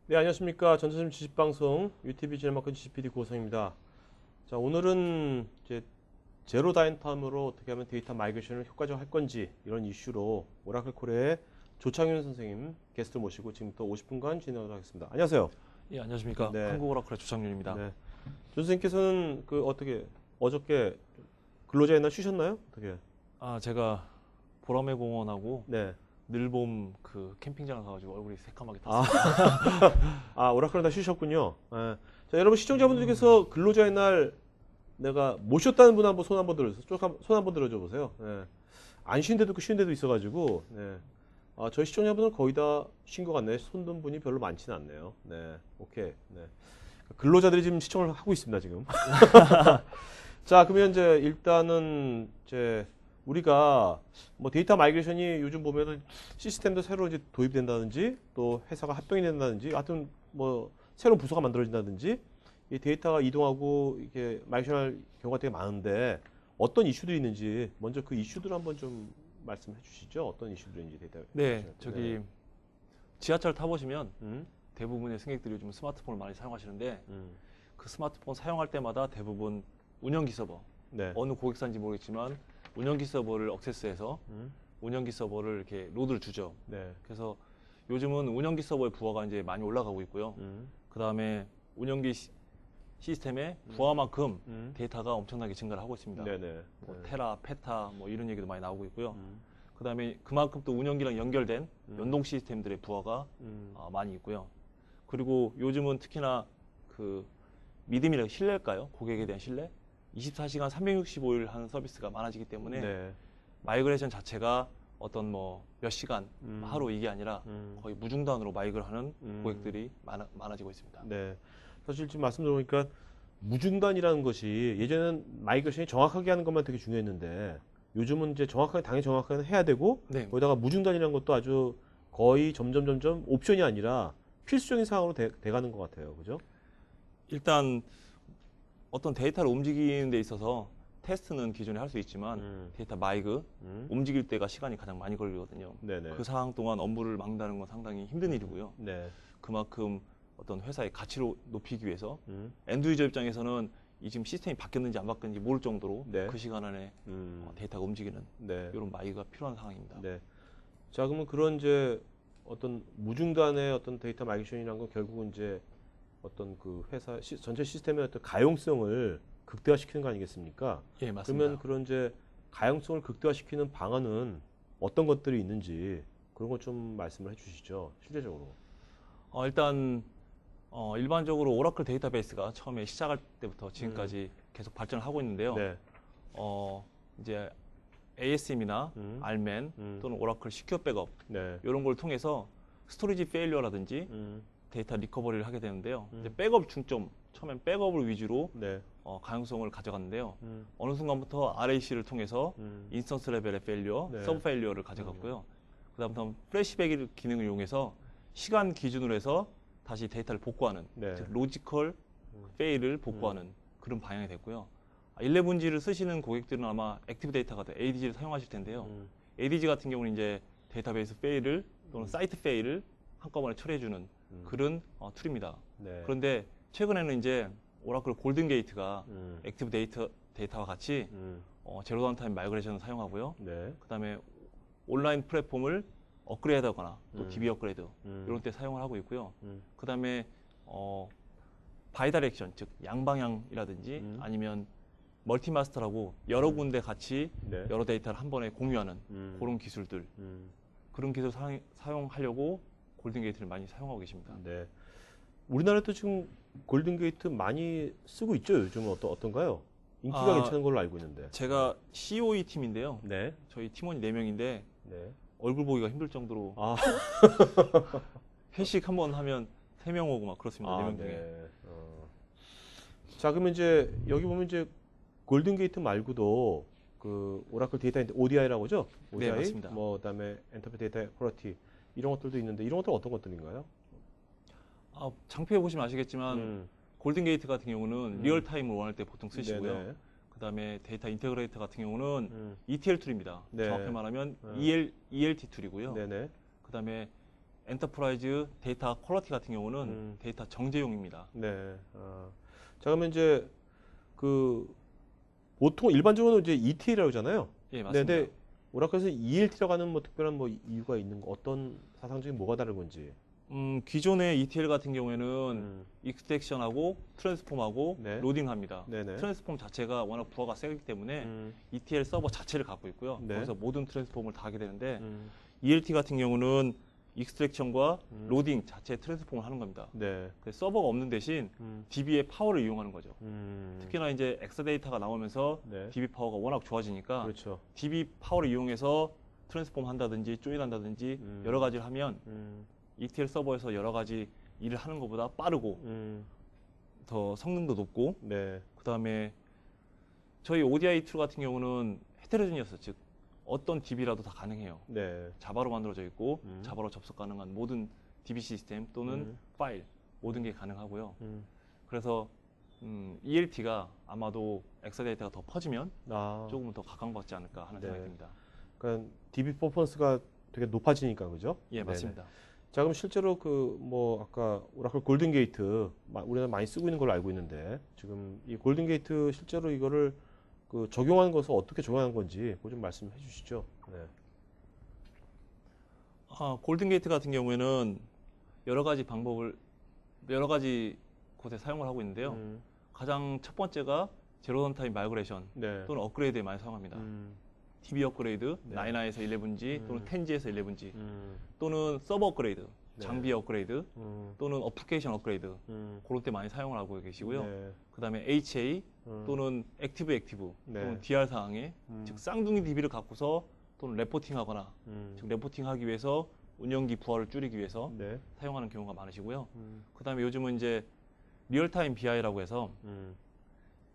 네, 안녕하십니까. 전체적인 지식방송 UTV 제일마크 GCPD 고성입니다. 자, 오늘은 이제 제로 다운타임으로 어떻게 하면 데이터 마이그레이션을 효과적으로 할 건지 이런 이슈로 오라클 콜의 조창윤 선생님 게스트 모시고 지금부터 50분간 진행하도록 하겠습니다. 안녕하세요. 예, 안녕하십니까. 네, 한국 오라클의 조창윤입니다. 네. 조 선생님께서는 어떻게 어저께 근로자 옛날 쉬셨나요? 어떻게? 제가 보라매 공원하고 네. 늘봄 그 캠핑장 가가지고 얼굴이 새까맣게 아, 탔어요. 오라클은 다 쉬셨군요. 예. 자, 여러분 시청자분들께서 근로자의 날 내가 모셨다는 분 한번 손 한번 들어주세요. 손 한번 들어줘 보세요. 예. 안 쉰 데도 있고 쉰 데도 있어가지고, 네. 저희 시청자분들은 거의 다 쉰 것 같네요. 손 든 분이 별로 많지는 않네요. 네. 오케이. 네. 근로자들이 지금 시청을 하고 있습니다, 지금. 자, 그러면 이제 일단은 이제 우리가 뭐 데이터 마이그레이션이 요즘 보면은 시스템도 새로 이제 도입된다든지 또 회사가 합병이 된다든지 하여튼 뭐 새로운 부서가 만들어진다든지 이 데이터가 이동하고 이게 마이그레이션할 경우가 되게 많은데 어떤 이슈들이 있는지 먼저 그 이슈들 한번 좀 말씀해 주시죠. 어떤 이슈들인지 데이터 네, 마이그레이션. 저기 지하철 타보시면 음, 대부분의 승객들이 요즘 스마트폰을 많이 사용하시는데 음, 그 스마트폰 사용할 때마다 대부분 운영기 서버, 네. 어느 고객사인지 모르겠지만 운영기 서버를 액세스해서 음, 운영기 서버를 이렇게 로드를 주죠. 네. 그래서 요즘은 운영기 서버의 부하가 이제 많이 올라가고 있고요. 음, 그 다음에 운영기 시스템의 부하만큼 데이터가 데이터가 엄청나게 증가를 하고 있습니다. 네네. 뭐 네. 테라, 페타 뭐 이런 얘기도 많이 나오고 있고요. 음, 그다음에 그만큼 또 운영기랑 연결된 음, 연동 시스템들의 부하가 음, 많이 있고요. 그리고 요즘은 특히나 그 믿음이라 신뢰일까요? 고객에 대한 신뢰? 24시간 365일 하는 서비스가 많아지기 때문에 네. 마이그레이션 자체가 어떤 뭐 몇 시간, 하루 이게 아니라 음. 거의 무중단으로 마이그를 하는 음. 고객들이 많아지고 있습니다. 네. 사실 지금 말씀 들어보니까 무중단이라는 것이 예전에는 마이그레이션이 정확하게 하는 것만 되게 중요했는데 요즘은 이제 정확하게 당연히 정확하게 해야 되고 네, 거기다가 무중단이라는 것도 아주 거의 점점 옵션이 아니라 필수적인 상황으로 돼가는 것 같아요. 그죠? 일단 어떤 데이터를 움직이는 데 있어서 테스트는 기존에 할 수 있지만 데이터 마이그 음. 움직일 때가 시간이 가장 많이 걸리거든요. 네네. 그 상황 동안 업무를 막는다는 건 상당히 힘든 일이고요. 네. 그만큼 어떤 회사의 가치를 높이기 위해서 음. 엔드 유저 입장에서는 이 지금 시스템이 바뀌었는지 안 바뀌었는지 모를 정도로 네. 그 시간 안에 데이터가 움직이는 네. 이런 마이그가 필요한 상황입니다. 네. 자, 그러면 그런 이제 어떤 무중단의 어떤 데이터 마이그레이션이라는 건 결국은 이제 어떤 그 회사 전체 시스템의 어떤 가용성을 극대화시키는 거 아니겠습니까? 예, 맞습니다. 그러면 그런 이제 가용성을 극대화시키는 방안은 어떤 것들이 있는지 그런 것 좀 말씀을 해주시죠. 실제적으로. 일단 일반적으로 오라클 데이터베이스가 처음에 시작할 때부터 지금까지 계속 발전을 하고 있는데요. 네. 이제 ASM이나 알맨 또는 오라클 시큐어 백업 네. 이런 걸 통해서 스토리지 페일리어라든지 음. 데이터 리커버리를 하게 되는데요. 이제 백업 중점, 처음엔 백업을 위주로 네. 가용성을 가져갔는데요. 음. 어느 순간부터 RAC를 통해서 음. 인스턴스 레벨의 페일리어, 네. 서브 페일리어를 가져갔고요. 그다음부터 플래시백 기능을 이용해서 시간 기준으로 해서 다시 데이터를 복구하는 네. 즉 로지컬 페일을 복구하는 그런 방향이 됐고요. 11G를 쓰시는 고객들은 아마 액티브 데이터 같은 ADG를 사용하실 텐데요. ADG 같은 경우는 이제 데이터베이스 페일을 또는 사이트 페일을 한꺼번에 처리해주는 그런 툴입니다. 네. 그런데 최근에는 이제 오라클 골든 게이트가 액티브 데이터와 같이 제로 다운타임 마이그레이션을 사용하고요. 네. 그다음에 온라인 플랫폼을 업그레이드하거나 또 DB 업그레이드 이런 때 사용을 하고 있고요. 그다음에 바이다렉션 즉 양방향이라든지 아니면 멀티마스터라고 여러 군데 같이 네. 여러 데이터를 한 번에 공유하는 그런 기술들 그런 기술 사용하려고 골든 게이트를 많이 사용하고 계십니다. 네. 우리나라도 지금 골든 게이트 많이 쓰고 있죠. 요즘은 어떤가요? 인기가 괜찮은 걸로 알고 있는데. 제가 COE 팀인데요. 네. 저희 팀원이 4명인데 네. 얼굴 보기가 힘들 정도로 아, 회식 한번 하면 3명 오고 막 그렇습니다. 4명 중에. 네. 자, 그러면 이제 여기 보면 이제 골든 게이트 말고도 그 오라클 데이터 ODI라고 하죠? ODI, 네, 맞습니다. 뭐 그다음에 엔터프라이즈 데이터 퀄리티 이런 것들도 있는데 이런 것들은 어떤 것들인가요? 장표에 보시면 아시겠지만 골든 게이트 같은 경우는 리얼타임을 원할 때 보통 쓰시고요. 네네. 그다음에 데이터 인테그레이터 같은 경우는 ETL 툴입니다. 네. 정확히 말하면 ELT 툴이고요. 네네. 그다음에 엔터프라이즈 데이터 퀄리티 같은 경우는 데이터 정제용입니다. 네. 자, 그러면 이제 그 보통 일반적으로 이제 ETL이라고 하잖아요. 예, 네, 맞습니다. 근데 오라클에서 ELT라고 하는 뭐 특별한 뭐 이유가 있는 거, 어떤 사상적인 뭐가 다른 건지. 기존의 ETL 같은 경우에는 익스트랙션하고 트랜스폼하고 네. 로딩합니다. 네네. 트랜스폼 자체가 워낙 부하가 세기 때문에 음, ETL 서버 자체를 갖고 있고요. 네. 거기서 모든 트랜스폼을 다 하게 되는데 음, ELT 같은 경우는 익스트랙션과 음. 로딩 자체 트랜스폼을 하는 겁니다. 네. 그래서 서버가 없는 대신 음, DB의 파워를 이용하는 거죠. 음, 특히나 이제 엑사데이터가 나오면서 네. DB 파워가 워낙 좋아지니까 그렇죠. DB 파워를 이용해서 트랜스폼 한다든지 조인한다든지 여러 가지를 하면 ETL 서버에서 여러 가지 일을 하는 것보다 빠르고 더 성능도 높고 네. 그 다음에 저희 ODI 툴 같은 경우는 헤테로지니어스 즉 어떤 DB라도 다 가능해요. 네. 자바로 만들어져 있고 자바로 접속 가능한 모든 DB 시스템 또는 파일 모든 게 가능하고요. 그래서 ELT가 아마도 엑사데이터가 더 퍼지면 아, 조금은 더 각광받지 않을까 하는 네. 생각이 듭니다. 그러니까 DB 퍼포먼스가 되게 높아지니까 그죠? 예, 네네. 맞습니다. 자, 그럼 실제로 그 뭐 아까 오라클 골든 게이트 우리가 많이 쓰고 있는 걸로 알고 있는데 지금 이 골든 게이트 실제로 이거를 그 적용하는 것을 어떻게 적용하는 건지 그거 좀 말씀해 주시죠. 네. 골든 게이트 같은 경우에는 여러 가지 곳에 사용을 하고 있는데요. 가장 첫 번째가 제로 런타임 마이그레이션 네. 또는 업그레이드에 많이 사용합니다. DB 업그레이드, 네. 9에서 11G 또는 10G에서 11G 음, 또는 서버 업그레이드, 네. 장비 업그레이드 음, 또는 어플리케이션 업그레이드 음, 그런 때 많이 사용을 하고 계시고요. 네. 그 다음에 HA 음, 또는 액티브 네. 또는 DR 상황에 즉 쌍둥이 DB를 갖고서 또는 레포팅하거나 즉 레포팅하기 위해서 운영기 부하를 줄이기 위해서 네. 사용하는 경우가 많으시고요. 그 다음에 요즘은 이제 리얼타임 BI라고 해서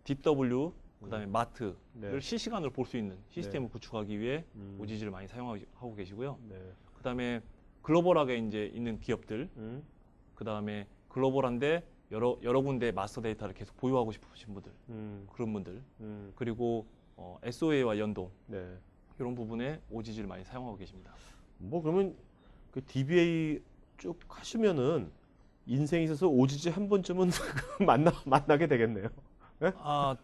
DW 그다음에 마트를 네. 실시간으로 볼 수 있는 시스템을 구축하기 위해 OGG를 많이 사용하고 계시고요. 네. 그다음에 글로벌하게 이제 있는 기업들, 그다음에 글로벌한데 여러 군데 마스터 데이터를 계속 보유하고 싶으신 분들, 그런 분들, 그리고 SOA와 연동 네. 이런 부분에 OGG를 많이 사용하고 계십니다. 뭐 그러면 그 DBA 쭉 하시면은 인생에 있어서 오지지 한 번쯤은 만나게 되겠네요.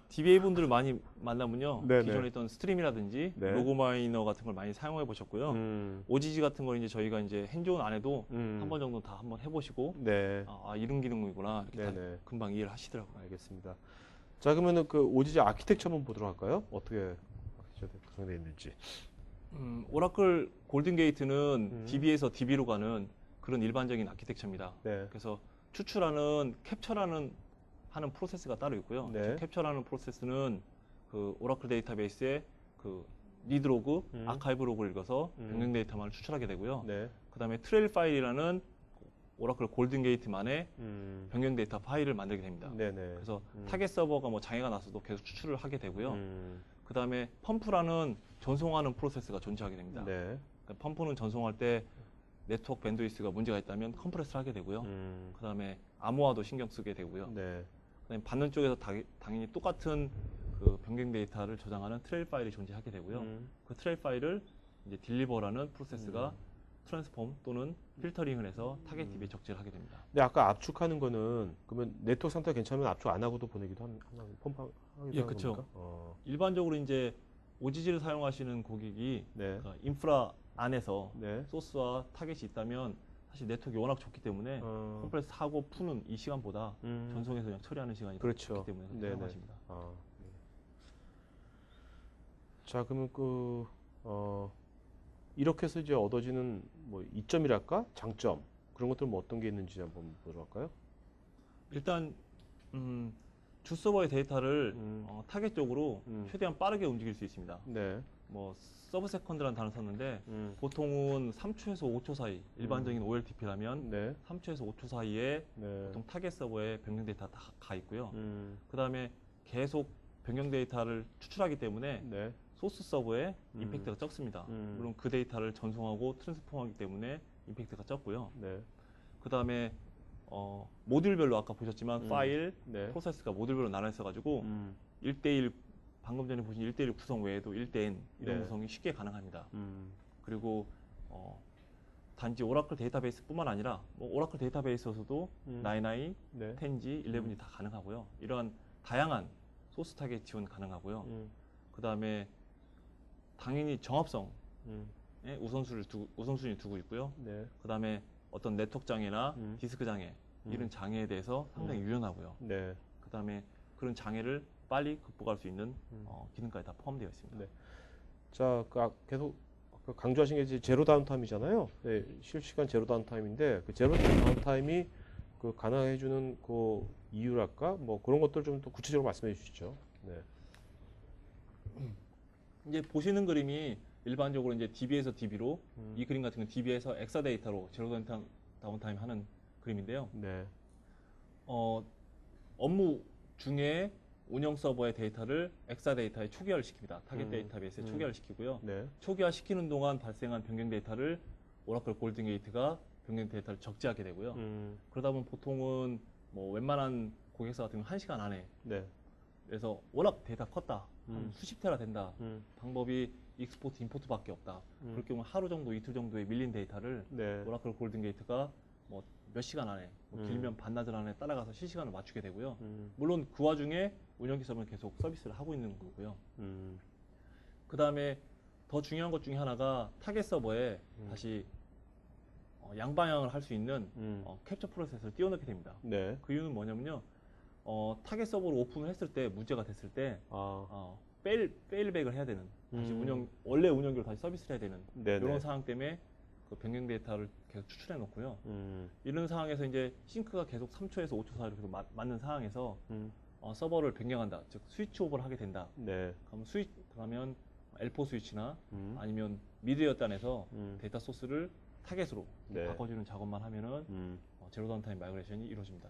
DBA 분들을 많이 만나면요. 네네. 기존에 있던 스트림이라든지 네. 로고 마이너 같은 걸 많이 사용해 보셨고요. OGG 같은 걸 이제 저희가 이제 핸즈온 안 해도 한 번 정도 다 한번 해보시고 네. 이런 기능이구나 이렇게 네네. 다 금방 이해를 하시더라고요. 알겠습니다. 자, 그러면은 그 오지지 아키텍처 한번 보도록 할까요? 어떻게 구성되어 있는지. 오라클 골든 게이트는 DB에서 DB로 가는 그런 일반적인 아키텍처입니다. 네. 그래서 추출하는 캡처라는 하는 프로세스가 따로 있고요. 네. 캡처라는 프로세스는 그 오라클 데이터베이스에 그 리드 로그, 아카이브 로그를 읽어서 변경 데이터만을 추출하게 되고요. 네. 그다음에 트레일 파일이라는 오라클 골든 게이트만의 변경 데이터 파일을 만들게 됩니다. 네네. 그래서 타겟 서버가 뭐 장애가 났어도 계속 추출을 하게 되고요. 그다음에 펌프라는 전송하는 프로세스가 존재하게 됩니다. 네. 그러니까 펌프는 전송할 때 네트워크 밴드위스가 문제가 있다면 컴프레스를 하게 되고요. 그다음에 암호화도 신경 쓰게 되고요. 네. 그다음에 받는 쪽에서 당연히 똑같은 그 변경 데이터를 저장하는 트레일 파일이 존재하게 되고요. 그 트레일 파일을 이제 딜리버라는 프로세스가 트랜스폼 또는 필터링을 해서 타겟 DB에 적재를 하게 됩니다. 근데 아까 압축하는 거는 그러면 네트워크 상태가 괜찮으면 압축 안 하고도 보내기도 하는 펌프하기도 예, 하는 그쵸. 겁니까? 일반적으로 이제 OGG를 사용하시는 고객이 네. 그러니까 인프라 안에서 네. 소스와 타겟이 있다면 사실 네트워크가 워낙 좋기 때문에 컴프레스 하고 푸는 이 시간보다 전송해서 그냥 처리하는 시간이 그렇죠. 좋기 때문에 그렇게 네네. 사용하십니다. 네. 자, 그러면 이렇게 해서 이제 얻어지는 뭐 이점이랄까? 장점 그런 것들 뭐 어떤 게 있는지 한번 보도록 할까요? 일단 주 서버의 데이터를 타겟 쪽으로 최대한 빠르게 움직일 수 있습니다. 네. 뭐 서브 세컨드라는 단어 썼는데 보통은 3초에서 5초 사이 일반적인 OLTP라면 네. 3초에서 5초 사이에 네. 보통 타겟 서버에 변경 데이터 다 가 있고요. 그 다음에 계속 변경 데이터를 추출하기 때문에 네. 소스 서버에 임팩트가 적습니다. 물론 그 데이터를 전송하고 트랜스폼하기 때문에 임팩트가 적고요. 네. 그 다음에 모듈별로 아까 보셨지만 파일, 네. 프로세스가 모듈별로 나눠 있어가지고 1대1 방금 전에 보신 1대1 구성 외에도 1대 N 이런 네. 구성이 쉽게 가능합니다. 그리고 단지 오라클 데이터베이스뿐만 아니라 뭐 오라클 데이터베이스에서도 99, 네. 10G, 11G 다 가능하고요. 이러한 다양한 소스 타겟 지원 가능하고요. 그 다음에 당연히 정합성에 우선순위 두고 있고요. 네. 그 다음에 어떤 네트워크 장애나 디스크 장애 이런 장애에 대해서 상당히 유연하고요. 네. 그 다음에 그런 장애를 빨리 극복할 수 있는 기능까지 다 포함되어 있습니다. 네. 자, 계속 강조하신 게 이제 제로 다운타임이잖아요. 네, 실시간 제로 다운타임인데 그 제로 다운타임이 그 가능해주는 그 이유랄까 뭐 그런 것들 좀 더 구체적으로 말씀해 주시죠. 네. 이제 보시는 그림이 일반적으로 이제 DB에서 DB로 이 그림 같은 건 DB에서 엑사 데이터로 제로 다운타임 하는 그림인데요. 네. 업무 중에 운영 서버의 데이터를 엑사 데이터에 초기화를 시킵니다. 타겟 데이터베이스에 초기화를 시키고요. 네. 초기화 시키는 동안 발생한 변경 데이터를 오라클 골든 게이트가 변경 데이터를 적재하게 되고요. 그러다 보면 보통은 뭐 웬만한 고객사 같은 경우는 1시간 안에 네. 그래서 워낙 데이터 컸다. 한 수십 테라 된다. 방법이 익스포트, 임포트밖에 없다. 그럴 경우 하루 정도, 이틀 정도의 밀린 데이터를 네. 오라클 골든 게이트가 뭐 몇 시간 안에, 뭐 길면 반나절 안에 따라가서 실시간을 맞추게 되고요. 물론 그 와중에 운영기 서버는 계속 서비스를 하고 있는 거고요. 그 다음에 더 중요한 것 중에 하나가 타겟 서버에 다시 양방향을 할 수 있는 캡처 프로세스를 띄워넣게 됩니다. 네. 그 이유는 뭐냐면요. 타겟 서버를 오픈을 했을 때 문제가 됐을 때 페일백을 해야 되는 다시 원래 운영기로 다시 서비스를 해야 되는 네네. 이런 상황 때문에 그 변경 데이터를 계속 추출해 놓고요. 이런 상황에서 이제 싱크가 계속 3초에서 5초 사이로 계속 맞는 상황에서 서버를 변경한다. 즉 스위치 오버를 하게 된다. 네. 그러면 L4 스위치나 아니면 미드웨어단에서 데이터 소스를 타겟으로 네. 바꿔주는 작업만 하면은 제로 다운타임 마이그레이션이 이루어집니다.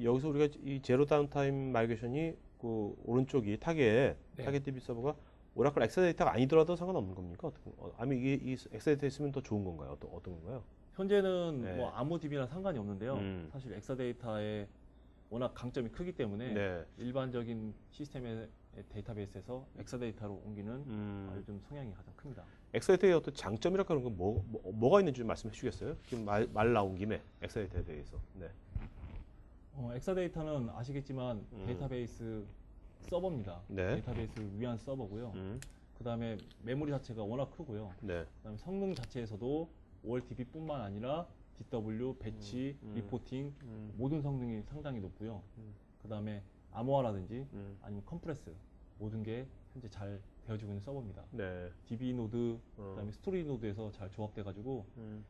여기서 우리가 이 제로 다운타임 마이그레이션이 그 오른쪽이 타겟 DB 서버가 오라클 엑사데이터가 아니더라도 상관없는 겁니까? 아니면 이게 이 엑사데이터 있으면 더 좋은 건가요? 어떤 건가요? 현재는 네. 뭐 아무 DB나 상관이 없는데요. 사실 엑사데이터의 워낙 강점이 크기 때문에 네. 일반적인 시스템의 데이터베이스에서 엑사데이터로 옮기는 요즘 성향이 가장 큽니다. 엑사데이터의 어떤 장점이랄까 그런 건 뭐가 있는지 좀 말씀해 주시겠어요? 지금 말 나온 김에 엑사데이터에 대해서. 네. 엑사데이터는 아시겠지만 데이터베이스 서버입니다. 네. 데이터베이스를 위한 서버고요. 그 다음에 메모리 자체가 워낙 크고요. 네. 그 다음에 성능 자체에서도 OLTP뿐만 아니라 DW, 배치, 리포팅 모든 성능이 상당히 높고요. 그 다음에 암호화라든지 아니면 컴프레스 모든 게 현재 잘 되어지고 있는 서버입니다. 네. DB 노드, 그다음에 스토리 노드에서 잘 조합돼가지고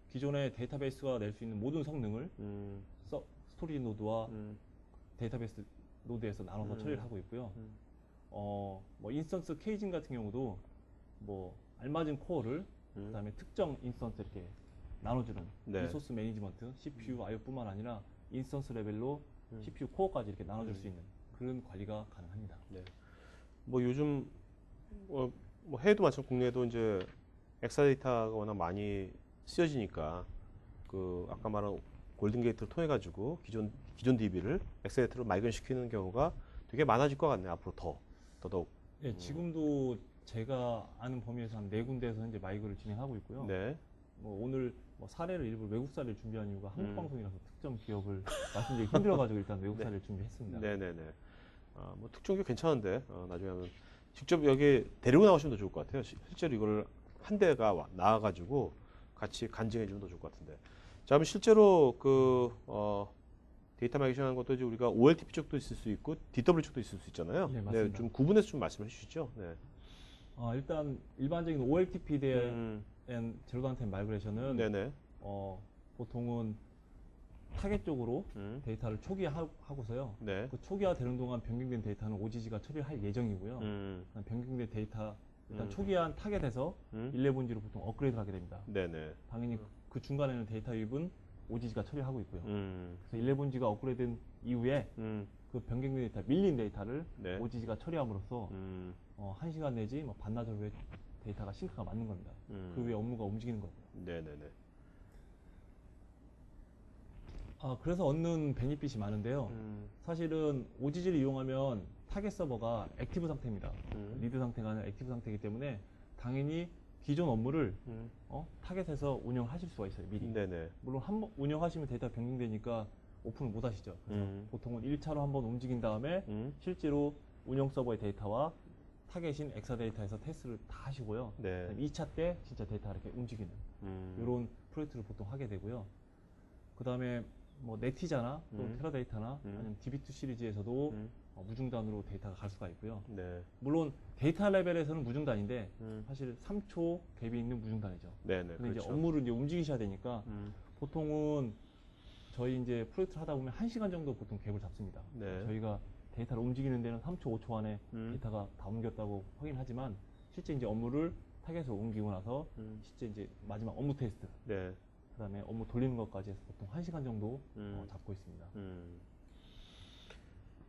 기존의 데이터베이스가 낼 수 있는 모든 성능을 스토리 노드와 데이터베이스 노드에서 나눠서 처리를 하고 있고요. 뭐 인스턴스 케이징 같은 경우도 뭐 알맞은 코어를 그다음에 특정 인스턴스 이렇게 나눠주는 네. 리소스 매니지먼트, CPU, IO뿐만 아니라 인스턴스 레벨로 CPU 코어까지 이렇게 나눠줄 수 있는 그런 관리가 가능합니다. 네. 뭐 요즘 뭐 해외도 마찬가지고 국내에도 이제 엑사데이터가 워낙 많이 쓰여지니까 그 아까 말한 골든 게이트를 통해 가지고 기존 DB를 엑사데이터로 마이그레이션 시키는 경우가 되게 많아질 것 같네요. 앞으로 더더욱. 네, 지금도 제가 아는 범위에서 한 4군데에서 현재 마이그를 진행하고 있고요. 네. 뭐 오늘 뭐 사례를 일부 외국 사례를 준비한 이유가 한국 방송이라서 특정 기업을 말씀드리기 힘들어가지고 일단 외국 사례를 준비했습니다. 네네네. 뭐 특정 기업 괜찮은데 나중에 하면 직접 여기 데리고 나오시면 더 좋을 것 같아요. 실제로 이걸 한 대가 나와가지고 같이 간증해주면 더 좋을 것 같은데. 자, 그럼 실제로 그 데이터 마이그레이션 하는 것도 이제 우리가 OLTP 쪽도 있을 수 있고 DW 쪽도 있을 수 있잖아요. 네, 맞습니다. 좀 구분해서 좀 말씀해 주시죠. 네. 일단 일반적인 OLTP에 대한 제로 다운타임 마이그레이션은 네네. 보통은 타겟 쪽으로 데이터를 초기화하고서요. 네. 그 초기화되는 동안 변경된 데이터는 OGG가 처리를 할 예정이고요. 변경된 데이터 일단 초기화한 타겟에서 11G로 보통 업그레이드를 하게 됩니다. 네네. 당연히 그 중간에는 데이터 유입은 OGG가 처리하고 있고요. 그래서 11G가 업그레이드된 이후에 그 변경된 데이터, 밀린 데이터를 네. OGG가 처리함으로써 1시간 내지 뭐 반나절 후에 데이터가 싱크가 맞는 겁니다. 그 후에 업무가 움직이는 거고요. 네네네. 그래서 얻는 베니핏이 많은데요. 사실은 OGG를 이용하면 타겟 서버가 액티브 상태입니다. 리드 상태가 아니라 액티브 상태이기 때문에 당연히 기존 업무를 음. 타겟에서 운영하실 수가 있어요. 미리. 네네. 물론 한번 운영하시면 데이터 변경되니까 오픈을 못 하시죠. 그래서 보통은 1차로 한번 움직인 다음에 실제로 운영 서버의 데이터와 타겟인 엑사데이터에서 테스트를 다 하시고요. 네. 그다음에 2차 때 진짜 데이터가 이렇게 움직이는 이런 프로젝트를 보통 하게 되고요. 그다음에 뭐 네티자나 또 테라데이터나 아니면 DB2 시리즈에서도 무중단으로 데이터가 갈 수가 있고요. 네. 물론 데이터 레벨에서는 무중단인데 사실 3초 갭이 있는 무중단이죠. 네네. 근데 그렇죠. 이제 업무를 이제 움직이셔야 되니까 보통은 저희 이제 프로젝트를 하다 보면 1시간 정도 보통 갭을 잡습니다. 네. 저희가 데이터를 움직이는 데는 3초, 5초 안에 데이터가 다 옮겼다고 확인하지만 실제 이제 업무를 타겟으로 옮기고 나서 실제 이제 마지막 업무 테스트, 네. 그다음에 업무 돌리는 것까지 해서 보통 1시간 정도 잡고 있습니다.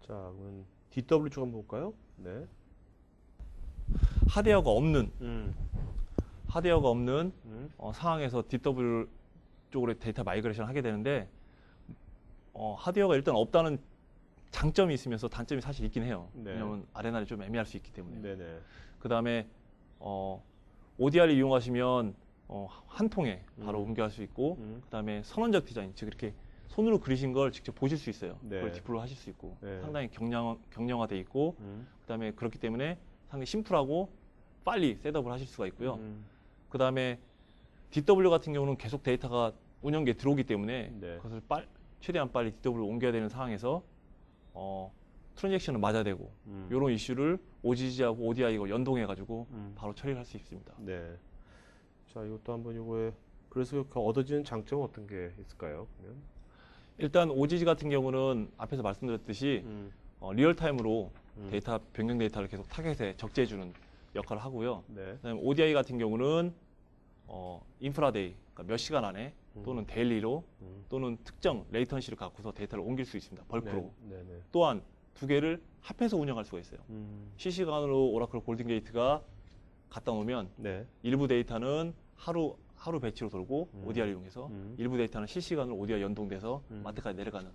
자, 그러면 DW 쪽 한번 볼까요? 네. 하드웨어가 없는 음. 상황에서 DW 쪽으로 데이터 마이그레이션을 하게 되는데 하드웨어가 일단 없다는 장점이 있으면서 단점이 사실 있긴 해요. 네. 왜냐하면 아레나를 좀 애매할 수 있기 때문에. 네네. 그 다음에 ODR을 이용하시면 한 통에 바로 옮겨갈 수 있고, 그 다음에 선언적 디자인, 즉 이렇게 손으로 그리신 걸 직접 보실 수 있어요. 네. 그걸 디플로 하실 수 있고, 네. 상당히 경량화돼 있고, 그 다음에 그렇기 때문에 상당히 심플하고 빨리 셋업을 하실 수가 있고요. 그 다음에 DW 같은 경우는 계속 데이터가 운영기에 들어오기 때문에 네. 그것을 최대한 빨리 DW로 옮겨야 되는 상황에서 트랜잭션을 맞아야 되고 이런 이슈를 OGG하고 ODI가 연동해가지고 바로 처리를 할 수 있습니다. 네. 자, 이것도 한번 이거에 그래서 그 얻어지는 장점은 어떤 게 있을까요? 그러면? 일단 OGG 같은 경우는 앞에서 말씀드렸듯이 리얼타임으로 데이터 변경 데이터를 계속 타겟에 적재해주는 역할을 하고요. 네. 그다음에 ODI 같은 경우는 인프라데이, 그러니까 몇 시간 안에 또는 데일리로 또는 특정 레이턴시를 갖고서 데이터를 옮길 수 있습니다. 벌크로. 네. 네네. 또한 두 개를 합해서 운영할 수가 있어요. 실시간으로 오라클 골든게이트가 갖다 놓으면 네. 일부 데이터는 하루 배치로 돌고 ODR을 이용해서 일부 데이터는 실시간으로 ODR 연동돼서 마트까지 내려가는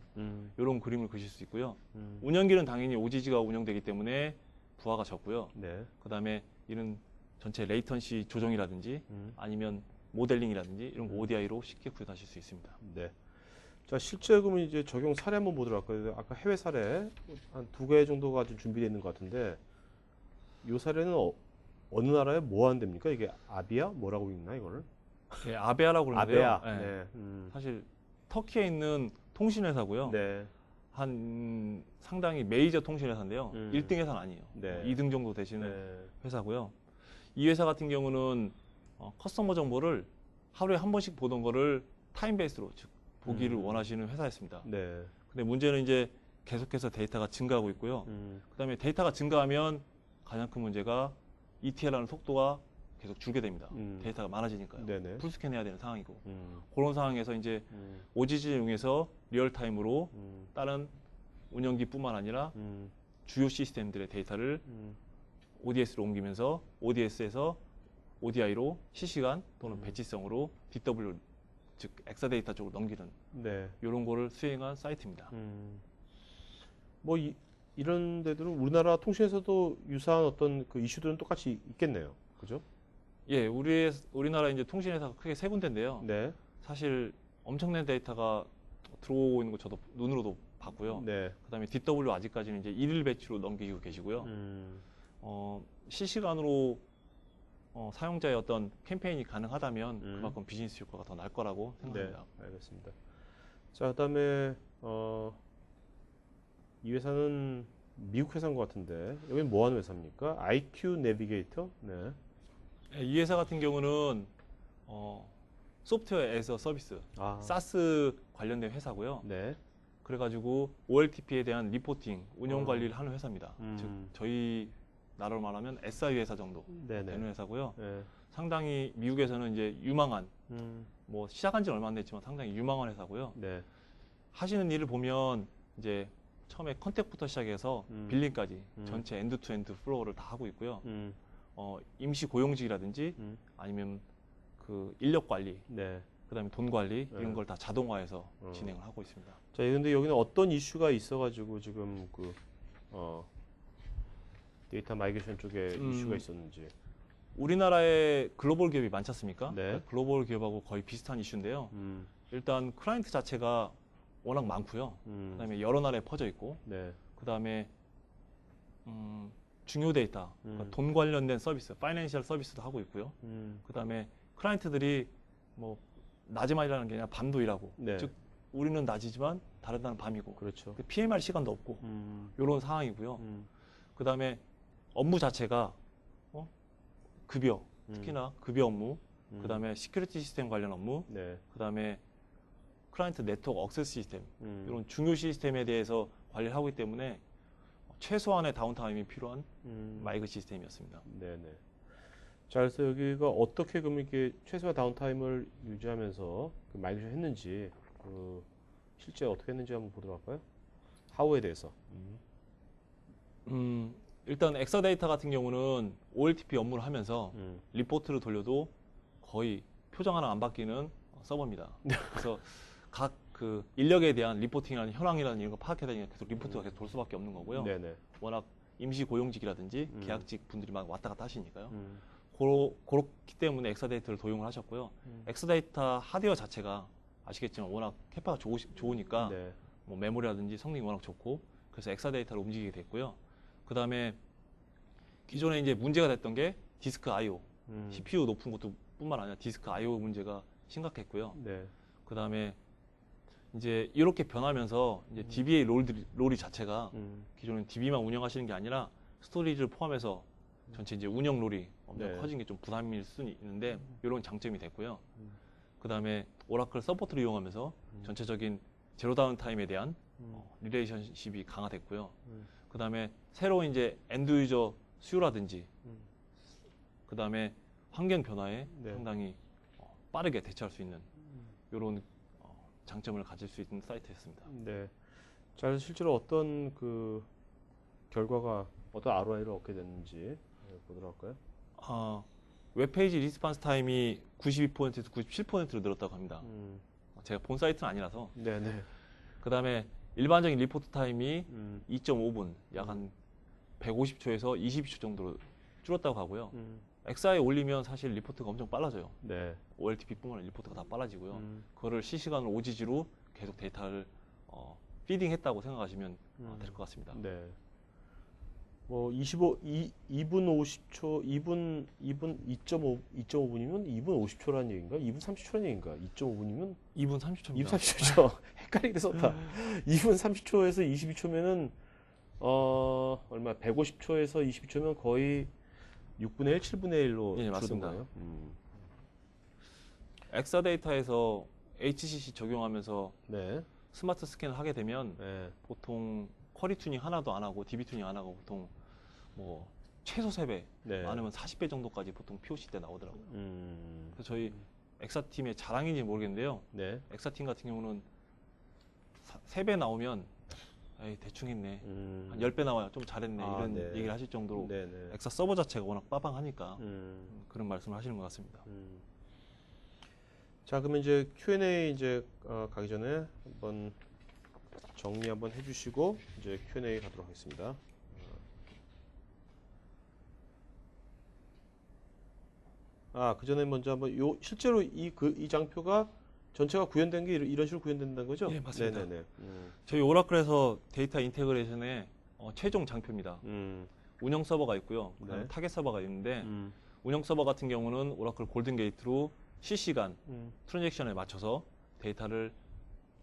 이런 그림을 그실 수 있고요. 운영기는 당연히 OGG가 운영되기 때문에 부하가 적고요. 네. 그 다음에 이런 전체 레이턴시 조정이라든지 아니면 모델링이라든지 이런 거 ODI로 쉽게 구현하실 수 있습니다. 네. 자, 실제 그러면 이제 적용 사례 한번 보도록 할까요? 아까 해외 사례 한 2개 정도가 좀 준비되어 있는 것 같은데 이 사례는 어느 나라에 뭐 하는 데입니까? 이게 아비아? 뭐라고 읽나 이거를? 예, 아베아라고 그러는데요. 아베아. 예. 네. 사실 터키에 있는 통신회사고요. 네. 한 상당히 메이저 통신회사인데요. 1등 회사는 아니에요. 네. 2등 정도 되시는 네. 회사고요. 이 회사 같은 경우는 커스터머 정보를 하루에 한 번씩 보던 거를 타임 베이스로 즉 보기를 원하시는 회사였습니다. 네. 근데 문제는 이제 계속해서 데이터가 증가하고 있고요. 그다음에 데이터가 증가하면 가장 큰 문제가 ETL하는 속도가 계속 줄게 됩니다. 데이터가 많아지니까요. 네네. 풀스캔해야 되는 상황이고 그런 상황에서 이제 OGG를 이용해서 리얼타임으로 다른 운영기뿐만 아니라 주요 시스템들의 데이터를 ODS로 옮기면서 ODS에서 ODI로 실시간 또는 배치성으로 DW 즉 엑사데이터 쪽으로 넘기는 네. 이런 거를 수행한 사이트입니다. 뭐 이런 데들은 우리나라 통신에서도 유사한 어떤 그 이슈들은 똑같이 있겠네요. 그죠? 예, 우리나라 이제 통신회사가 크게 세 군데인데요. 네. 사실 엄청난 데이터가 들어오고 있는 거 저도 눈으로도 봤고요. 네. 그다음에 DW 아직까지는 이제 일일 배치로 넘기고 계시고요. 실시간으로 사용자의 어떤 캠페인이 가능하다면 그만큼 비즈니스 효과가 더 날 거라고 생각합니다. 네, 알겠습니다. 자, 그다음에 이 회사는 미국 회사인 것 같은데 여기는 뭐 하는 회사입니까? IQ 내비게이터? 네. 이 회사 같은 경우는 소프트웨어 에서 서비스, 사스 관련된 회사고요. 네. 그래가지고 OLTP에 대한 리포팅, 운영 관리를 하는 회사입니다. 즉 저희 나라로 말하면 SI 회사 정도 네네. 되는 회사고요. 네. 상당히 미국에서는 이제 유망한 뭐 시작한 지는 얼마 안 됐지만 상당히 유망한 회사고요. 네. 하시는 일을 보면 이제 처음에 컨택부터 시작해서 빌링까지 전체 엔드투엔드 플로우를 다 하고 있고요. 임시 고용직이라든지 아니면 그 인력 관리, 네. 그다음에 돈 관리 네. 이런 걸 다 자동화해서 진행을 하고 있습니다. 자, 근데 여기는 어떤 이슈가 있어가지고 지금 그 데이터 마이그레이션 쪽에 이슈가 있었는지. 우리나라에 글로벌 기업이 많지 않습니까? 네. 글로벌 기업하고 거의 비슷한 이슈인데요. 일단 클라이언트 자체가 워낙 많고요. 그다음에 여러 나라에 퍼져 있고, 네. 그다음에 중요 데이터, 그러니까 돈 관련된 서비스, 파이낸셜 서비스도 하고 있고요. 그다음에 클라이언트들이 뭐 낮에만 일하는 게 아니라 밤도 일하고, 네. 즉 우리는 낮이지만 다른 나라는 밤이고, 그렇죠. PM할 시간도 없고 이런 상황이고요. 그다음에 업무 자체가 급여, 특히나 급여 업무, 그다음에 시큐리티 시스템 관련 업무, 네. 그다음에 클라이언트 네트워크 액세스 시스템 이런 중요 시스템에 대해서 관리를 하고 있기 때문에 최소한의 다운타임이 필요한 마이그 시스템이었습니다. 네네. 자, 그래서 여기가 어떻게 그러면 이렇게 최소한 다운타임을 유지하면서 그 마이그레이션 했는지, 실제 어떻게 했는지 한번 보도록 할까요? 하우에 대해서. 일단 엑사데이터 같은 경우는 OLTP 업무를 하면서 리포트를 돌려도 거의 표정 하나 안 바뀌는 서버입니다. 그래서 각 그 인력에 대한 리포팅이라는 현황이라는 이런 거 파악해야 되니까 계속 리포트가 계속 돌 수밖에 없는 거고요. 네네. 워낙 임시 고용직이라든지 계약직 분들이 막 왔다 갔다 하시니까요. 음. 그렇기 때문에 엑사데이터를 도용을 하셨고요. 엑사데이터 하드웨어 자체가 아시겠지만 워낙 캐파가 좋으니까 네. 뭐 메모리라든지 성능이 워낙 좋고 그래서 엑사데이터를 움직이게 됐고요. 그 다음에 기존에 이제 문제가 됐던 게 디스크 I/O, CPU 높은 것도 뿐만 아니라 디스크 I/O 문제가 심각했고요. 네. 그 다음에 이제 이렇게 변하면서 이제 DBA 롤이 자체가 기존엔 DB만 운영하시는 게 아니라 스토리지를 포함해서 전체 이제 운영 롤이 엄청 네. 커진 게 좀 부담일 수는 있는데 이런 장점이 됐고요. 그 다음에 오라클 서포트를 이용하면서 전체적인 제로 다운 타임에 대한 리레이션십이 강화됐고요. 그 다음에 새로 이제 엔드 유저 수요라든지 그 다음에 환경 변화에 네. 상당히 빠르게 대처할 수 있는 이런 장점을 가질 수 있는 사이트였습니다. 네. 자, 그래서 실제로 어떤 그 결과가 어떤 ROI를 얻게 됐는지 보도록 할까요? 웹페이지 리스폰스 타임이 92%에서 97%로 늘었다고 합니다. 제가 본 사이트는 아니라서. 네네. 그 다음에 일반적인 리포트 타임이 2.5분, 약 한 150초에서 22초 정도로 줄었다고 하고요. 엑사에 올리면 사실 리포트가 엄청 빨라져요. 네. OLTP뿐만 아니라 리포트가 다 빨라지고요. 그거를 실시간으로 OGG로 계속 데이터를 피딩했다고 생각하시면 될 것 같습니다. 네. 뭐 2분 50초, 2분 2.5분이면 2분 50초라는 얘기인가? 2분 30초라는 얘기인가? 2.5분이면 2분 30초입니다. 2분 30초죠. 헷갈리게 썼다. 2분 30초에서 22초면은 얼마? 150초에서 22초면 거의 6분의 1, 7분의 1로 예, 맞습니다. 줄어든 거예요. 엑사데이터에서 HCC 적용하면서 네. 스마트 스캔을 하게 되면 네. 보통 쿼리 튜닝 하나도 안 하고 DB 튜닝 안 하고 보통 뭐 최소 3배, 네. 많으면 40배 정도까지 보통 POC 때 나오더라고요. 음. 그래서 저희 엑사팀의 자랑인지 모르겠는데요. 네. 엑사팀 같은 경우는 3배 나오면 에이, 대충 했네. 한 10배 나와야 좀 잘했네. 이런 네. 얘기를 하실 정도로 네네. 엑사 서버 자체가 워낙 빠방하니까 그런 말씀을 하시는 것 같습니다. 자, 그러면 이제 Q&A 이제 가기 전에 한번 정리 한번 해주시고 이제 Q&A 가도록 하겠습니다. 그 전에 먼저 한번 실제로 이 장표가 전체가 구현된 게 이런 식으로 구현된다는 거죠? 예, 맞습니다. 네네네. 저희 오라클에서 데이터 인테그레이션의 최종 장표입니다. 운영 서버가 있고요. 그다음에 네. 타겟 서버가 있는데 운영 서버 같은 경우는 오라클 골든 게이트로 실시간 트랜잭션에 맞춰서 데이터를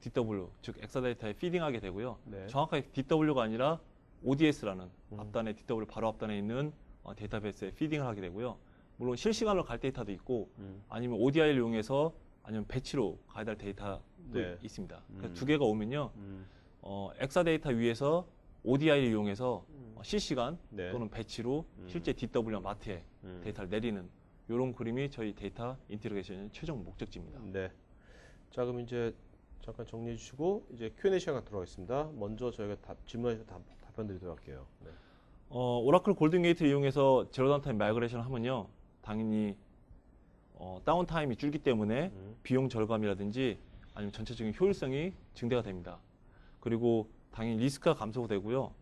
DW, 즉 엑사데이터에 피딩하게 되고요. 네. 정확하게 DW가 아니라 ODS라는 앞단에 DW 바로 앞단에 있는 데이터베이스에 피딩을 하게 되고요. 물론 실시간으로 갈 데이터도 있고 아니면 ODI를 이용해서 아니면 배치로 가야 될 데이터도 네. 있습니다. 그래서 두 개가 오면요. 엑사데이터 위에서 ODI를 이용해서 실시간 네. 또는 배치로 실제 DW와 마트에 데이터를 내리는 이런 그림이 저희 데이터 인테그레이션의 최종 목적지입니다. 네. 자, 그럼 이제 잠깐 정리해 주시고 이제 Q&A 시간 갖도록 하겠습니다. 먼저 저희가 질문하셔서 답변 드리도록 할게요. 네. 오라클 골든 게이트를 이용해서 제로 다운타임 마이그레이션을 하면요. 당연히 다운타임이 줄기 때문에 비용 절감이라든지 아니면 전체적인 효율성이 증대가 됩니다. 그리고 당연히 리스크가 감소되고요.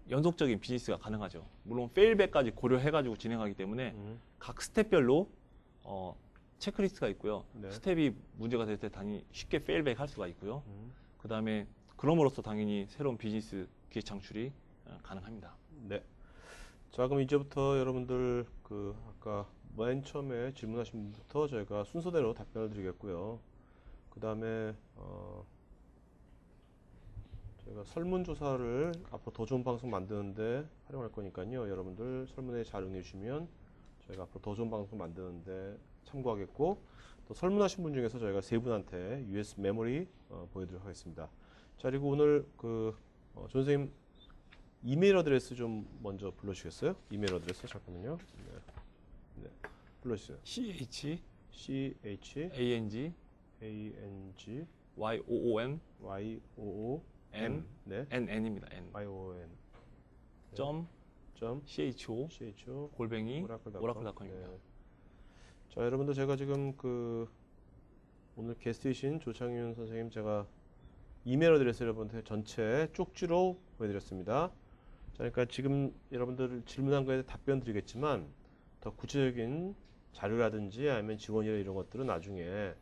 연속적인 비즈니스가 가능하죠. 물론 페일백까지 고려해가지고 진행하기 때문에 각 스텝별로 체크리스트가 있고요. 네. 스텝이 문제가 될 때 당연히 쉽게 페일백 할 수가 있고요. 그 다음에 그럼으로써 당연히 새로운 비즈니스 기회 창출이 가능합니다. 네. 자, 그럼 이제부터 여러분들 그 아까 맨 처음에 질문하신 분부터 저희가 순서대로 답변을 드리겠고요. 그 다음에 저희가 설문조사를 앞으로 더 좋은 방송 만드는데 활용할 거니까요. 여러분들 설문에 잘 응해 주시면 저희가 앞으로 더 좋은 방송 만드는데 참고하겠고, 또 설문하신 분 중에서 저희가 세 분한테 US 메모리 보여드리도록 하겠습니다. 자, 그리고 오늘 조 선생님 이메일 어드레스 좀 먼저 불러주시겠어요? 이메일 어드레스 잠깐만요. 네, 불러주세요. CH ANG YOON N 네, NN입니다. N YON 점 CHO 골뱅이 오라클닷컴입니다. 네. 자, 여러분들 제가 지금 오늘 게스트이신 조창윤 선생님 제가 이메일 어드레스 여러분한테 전체 쪽지로 보여드렸습니다. 자, 그러니까 지금 여러분들 질문한 거에 답변 드리겠지만 더 구체적인 자료라든지 아니면 지원이나 이런 것들은 나중에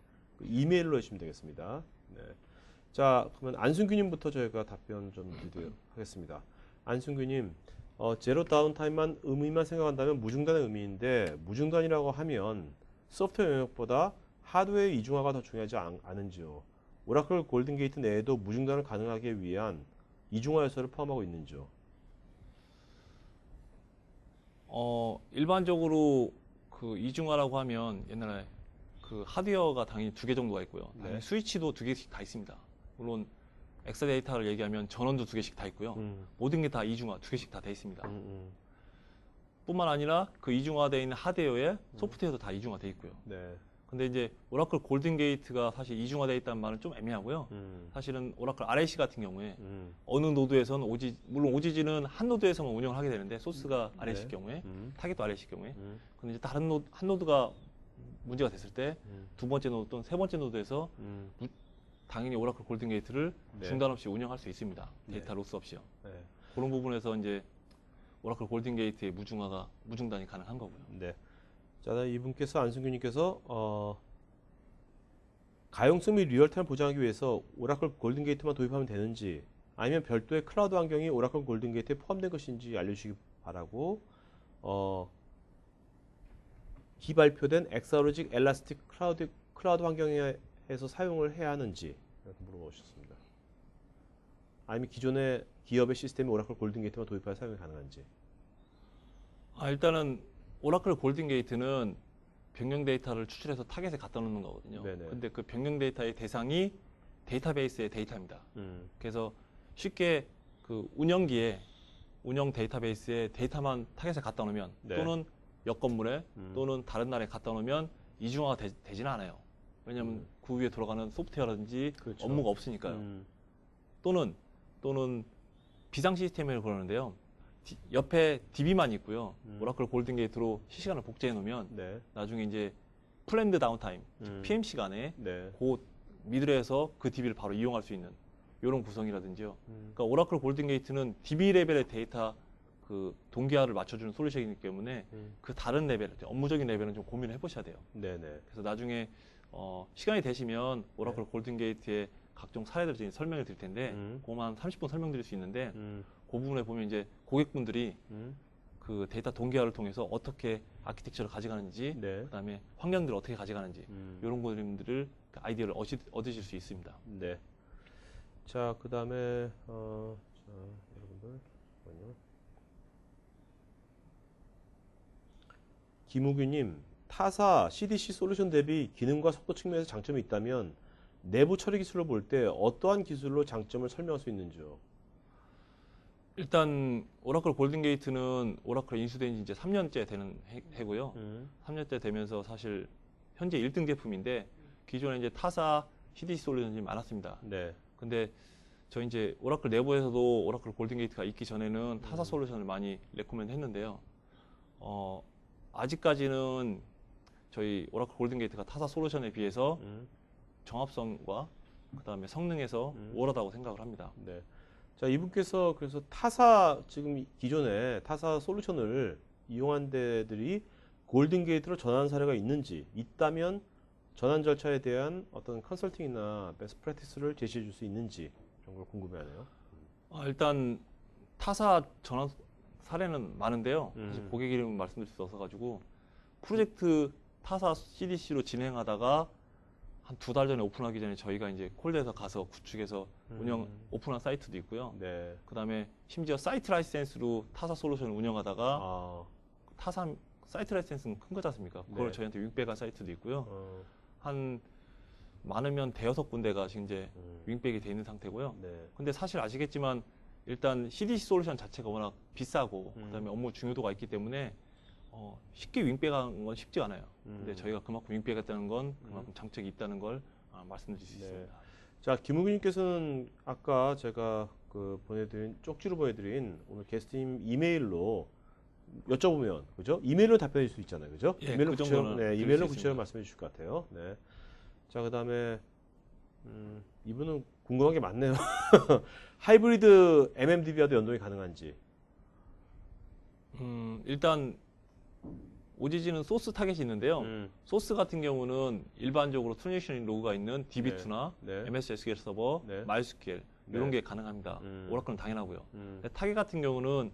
이메일로 해주시면 되겠습니다. 네. 자, 그러면 안순규님부터 저희가 답변 좀 드리도록 하겠습니다. 안순규님, 제로 다운타임만 의미만 생각한다면 무중단의 의미인데 무중단이라고 하면 소프트웨어 영역보다 하드웨어 이중화가 더 중요하지 않은지요? 오라클 골든게이트 내에도 무중단을 가능하기 위한 이중화 요소를 포함하고 있는지요? 일반적으로 그 이중화라고 하면 옛날에 그 하드웨어가 당연히 2개 정도가 있고요. 당연히 네. 스위치도 2개씩 다 있습니다. 물론 엑사데이터를 얘기하면 전원도 2개씩 다 있고요. 모든 게 다 이중화 2개씩 다 돼 있습니다. 뿐만 아니라 그 이중화되어 있는 하드웨어에 소프트웨어도 다 이중화되어 있고요. 네. 근데 이제 오라클 골든게이트가 사실 이중화되어 있다는 말은 좀 애매하고요. 사실은 오라클 RAC 같은 경우에 어느 노드에서는 물론 OGG는 한 노드에서만 운영을 하게 되는데 소스가 RAC 네. 경우에 타겟도 RAC 경우에 근데 이제 다른 한 노드가 문제가 됐을 때 두 번째 노드 또는 세 번째 노드에서 당연히 오라클 골든게이트를 네. 중단 없이 운영할 수 있습니다. 데이터 네. 로스 없이요. 네. 그런 부분에서 이제 오라클 골든게이트의 무중단이 가능한 거고요. 네. 자, 이분께서 안승규님께서 가용성 및 리얼타임을 보장하기 위해서 오라클 골든게이트만 도입하면 되는지 아니면 별도의 클라우드 환경이 오라클 골든게이트에 포함된 것인지 알려주시기 바라고 기발표된 엑사로직 엘라스틱 클라우드 환경에서 사용을 해야 하는지 이렇게 물어보셨습니다. 아니면 기존의 기업의 시스템이 오라클 골든게이트만 도입하여 사용이 가능한지. 일단은 오라클 골든게이트는 변경 데이터를 추출해서 타겟에 갖다 놓는 거거든요. 네네. 근데 그 변경 데이터의 대상이 데이터베이스의 데이터입니다. 그래서 쉽게 그 운영기에 운영 데이터베이스에 데이터만 타겟에 갖다 놓으면 네. 또는 옆 건물에 또는 다른 나라에 갖다 놓으면 이중화가 되지는 않아요. 왜냐하면 그 위에 돌아가는 소프트웨어라든지 그렇죠. 업무가 없으니까요. 또는 비상 시스템이라고 그러는데요. 옆에 DB만 있고요. 오라클 골든게이트로 실시간을 복제해 놓으면 네. 나중에 이제 플랜드 다운타임, 즉 PM 시간에 네. 그 미들에서 그 DB를 바로 이용할 수 있는 이런 구성이라든지요. 그러니까 오라클 골든게이트는 DB 레벨의 데이터 그 동기화를 맞춰주는 솔루션이기 때문에 그 다른 레벨, 업무적인 레벨은 좀 고민을 해보셔야 돼요. 네네. 그래서 나중에 시간이 되시면 오라클 골든게이트의 각종 사례들을 저희 설명을 드릴 텐데 그거만 30분 설명드릴 수 있는데 그 부분에 보면 이제 고객분들이 그 데이터 동기화를 통해서 어떻게 아키텍처를 가져가는지 네. 그다음에 환경들을 어떻게 가져가는지 이런 것들을 아이디어를 얻으실 수 있습니다. 네. 자, 그 다음에 여러분들 잠깐만요. 김우규님, 타사 CDC 솔루션 대비 기능과 속도 측면에서 장점이 있다면 내부 처리 기술로 볼 때 어떠한 기술로 장점을 설명할 수 있는지요? 일단 오라클 골든게이트는 오라클 인수된 지 이제 3년째 되는 해고요. 3년째 되면서 사실 현재 1등 제품인데 기존에 이제 타사 CDC 솔루션이 많았습니다. 네. 근데 저희 이제 오라클 내부에서도 오라클 골든게이트가 있기 전에는 타사 솔루션을 많이 레코멘드 했는데요. 아직까지는 저희 오라클 골든게이트가 타사 솔루션에 비해서 정합성과 그다음에 성능에서 우월하다고 생각을 합니다. 네. 자, 이분께서 그래서 타사 지금 기존에 타사 솔루션을 이용한 데들이 골든 게이트로 전환한 사례가 있는지, 있다면 전환 절차에 대한 어떤 컨설팅이나 베스트 프랙티스를 제시해 줄 수 있는지 이런 걸 궁금해하네요. 일단 타사 전환 사례는 많은데요. 사실 고객 이름 말씀드릴 수 없어가지고 프로젝트 타사 CDC로 진행하다가 한 2달 전에 오픈하기 전에 저희가 이제 콜드에서 가서 구축해서 운영 오픈한 사이트도 있고요. 네. 그다음에 심지어 사이트 라이센스로 타사 솔루션을 운영하다가 아, 타사 사이트 라이센스는 큰 거지 않습니까? 그걸 네. 저희한테 윙백한 사이트도 있고요. 어, 한 많으면 대여섯 군데가 지금 이제 윙백이 돼 있는 상태고요. 네. 근데 사실 아시겠지만 일단 CDC 솔루션 자체가 워낙 비싸고 그다음에 업무 중요도가 있기 때문에 쉽게 윙백한 건 쉽지 않아요. 근데 저희가 그만큼 윙백했다는 건 그만큼 장책이 있다는 걸 말씀드릴 수 네. 있습니다. 자, 김우빈님께서는 아까 제가 그 보내드린 쪽지로 보내드린 오늘 게스트님 이메일로 여쭤보면 그죠? 이메일로 답변해 줄 수 있잖아요, 그죠? 예, 이메일로 그 구체적으로, 정도는 네, 드릴 이메일로 수 구체적으로 있습니다. 말씀해 주실 것 같아요. 네. 자, 그다음에 이분은 궁금한 게 많네요. 하이브리드 MMDB와도 연동이 가능한지. 일단 OGG는 소스 타겟이 있는데요. 소스 같은 경우는 일반적으로 트랜지션 로그가 있는 DB2나 네. MS SQL 서버, 네. MySQL 이런 네. 게 가능합니다. 오라클은 당연하고요. 근데 타겟 같은 경우는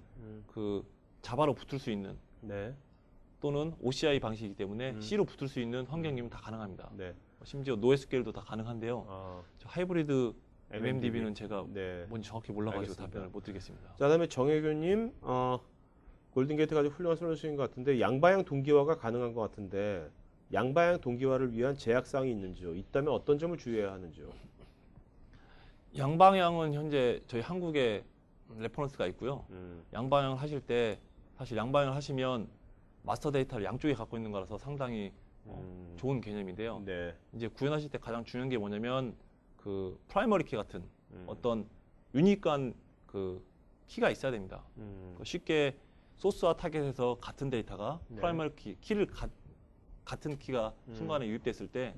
그 자바로 붙을 수 있는 네. 또는 OCI 방식이기 때문에 C로 붙을 수 있는 환경이면 다 가능합니다. 네. 심지어 NoSQL도 다 가능한데요. 아, 저 하이브리드 MMDB는 제가 네. 뭔지 정확히 몰라가지고 알겠습니다. 답변을 못 드리겠습니다. 자, 그다음에 정혜교님, 골든게이트가 아주 훌륭한 솔루션인 것 같은데 양방향 동기화가 가능한 것 같은데 양방향 동기화를 위한 제약사항이 있는지요? 있다면 어떤 점을 주의해야 하는지요? 양방향은 현재 저희 한국에 레퍼런스가 있고요. 양방향을 하실 때 사실 양방향을 하시면 마스터 데이터를 양쪽에 갖고 있는 거라서 상당히 좋은 개념인데요. 네. 이제 구현하실 때 가장 중요한 게 뭐냐면 그 프라이머리 키 같은 어떤 유니크한 그 키가 있어야 됩니다. 쉽게 소스와 타겟에서 같은 데이터가 네. 프라이머리 키를 같은 키가 순간에 유입됐을 때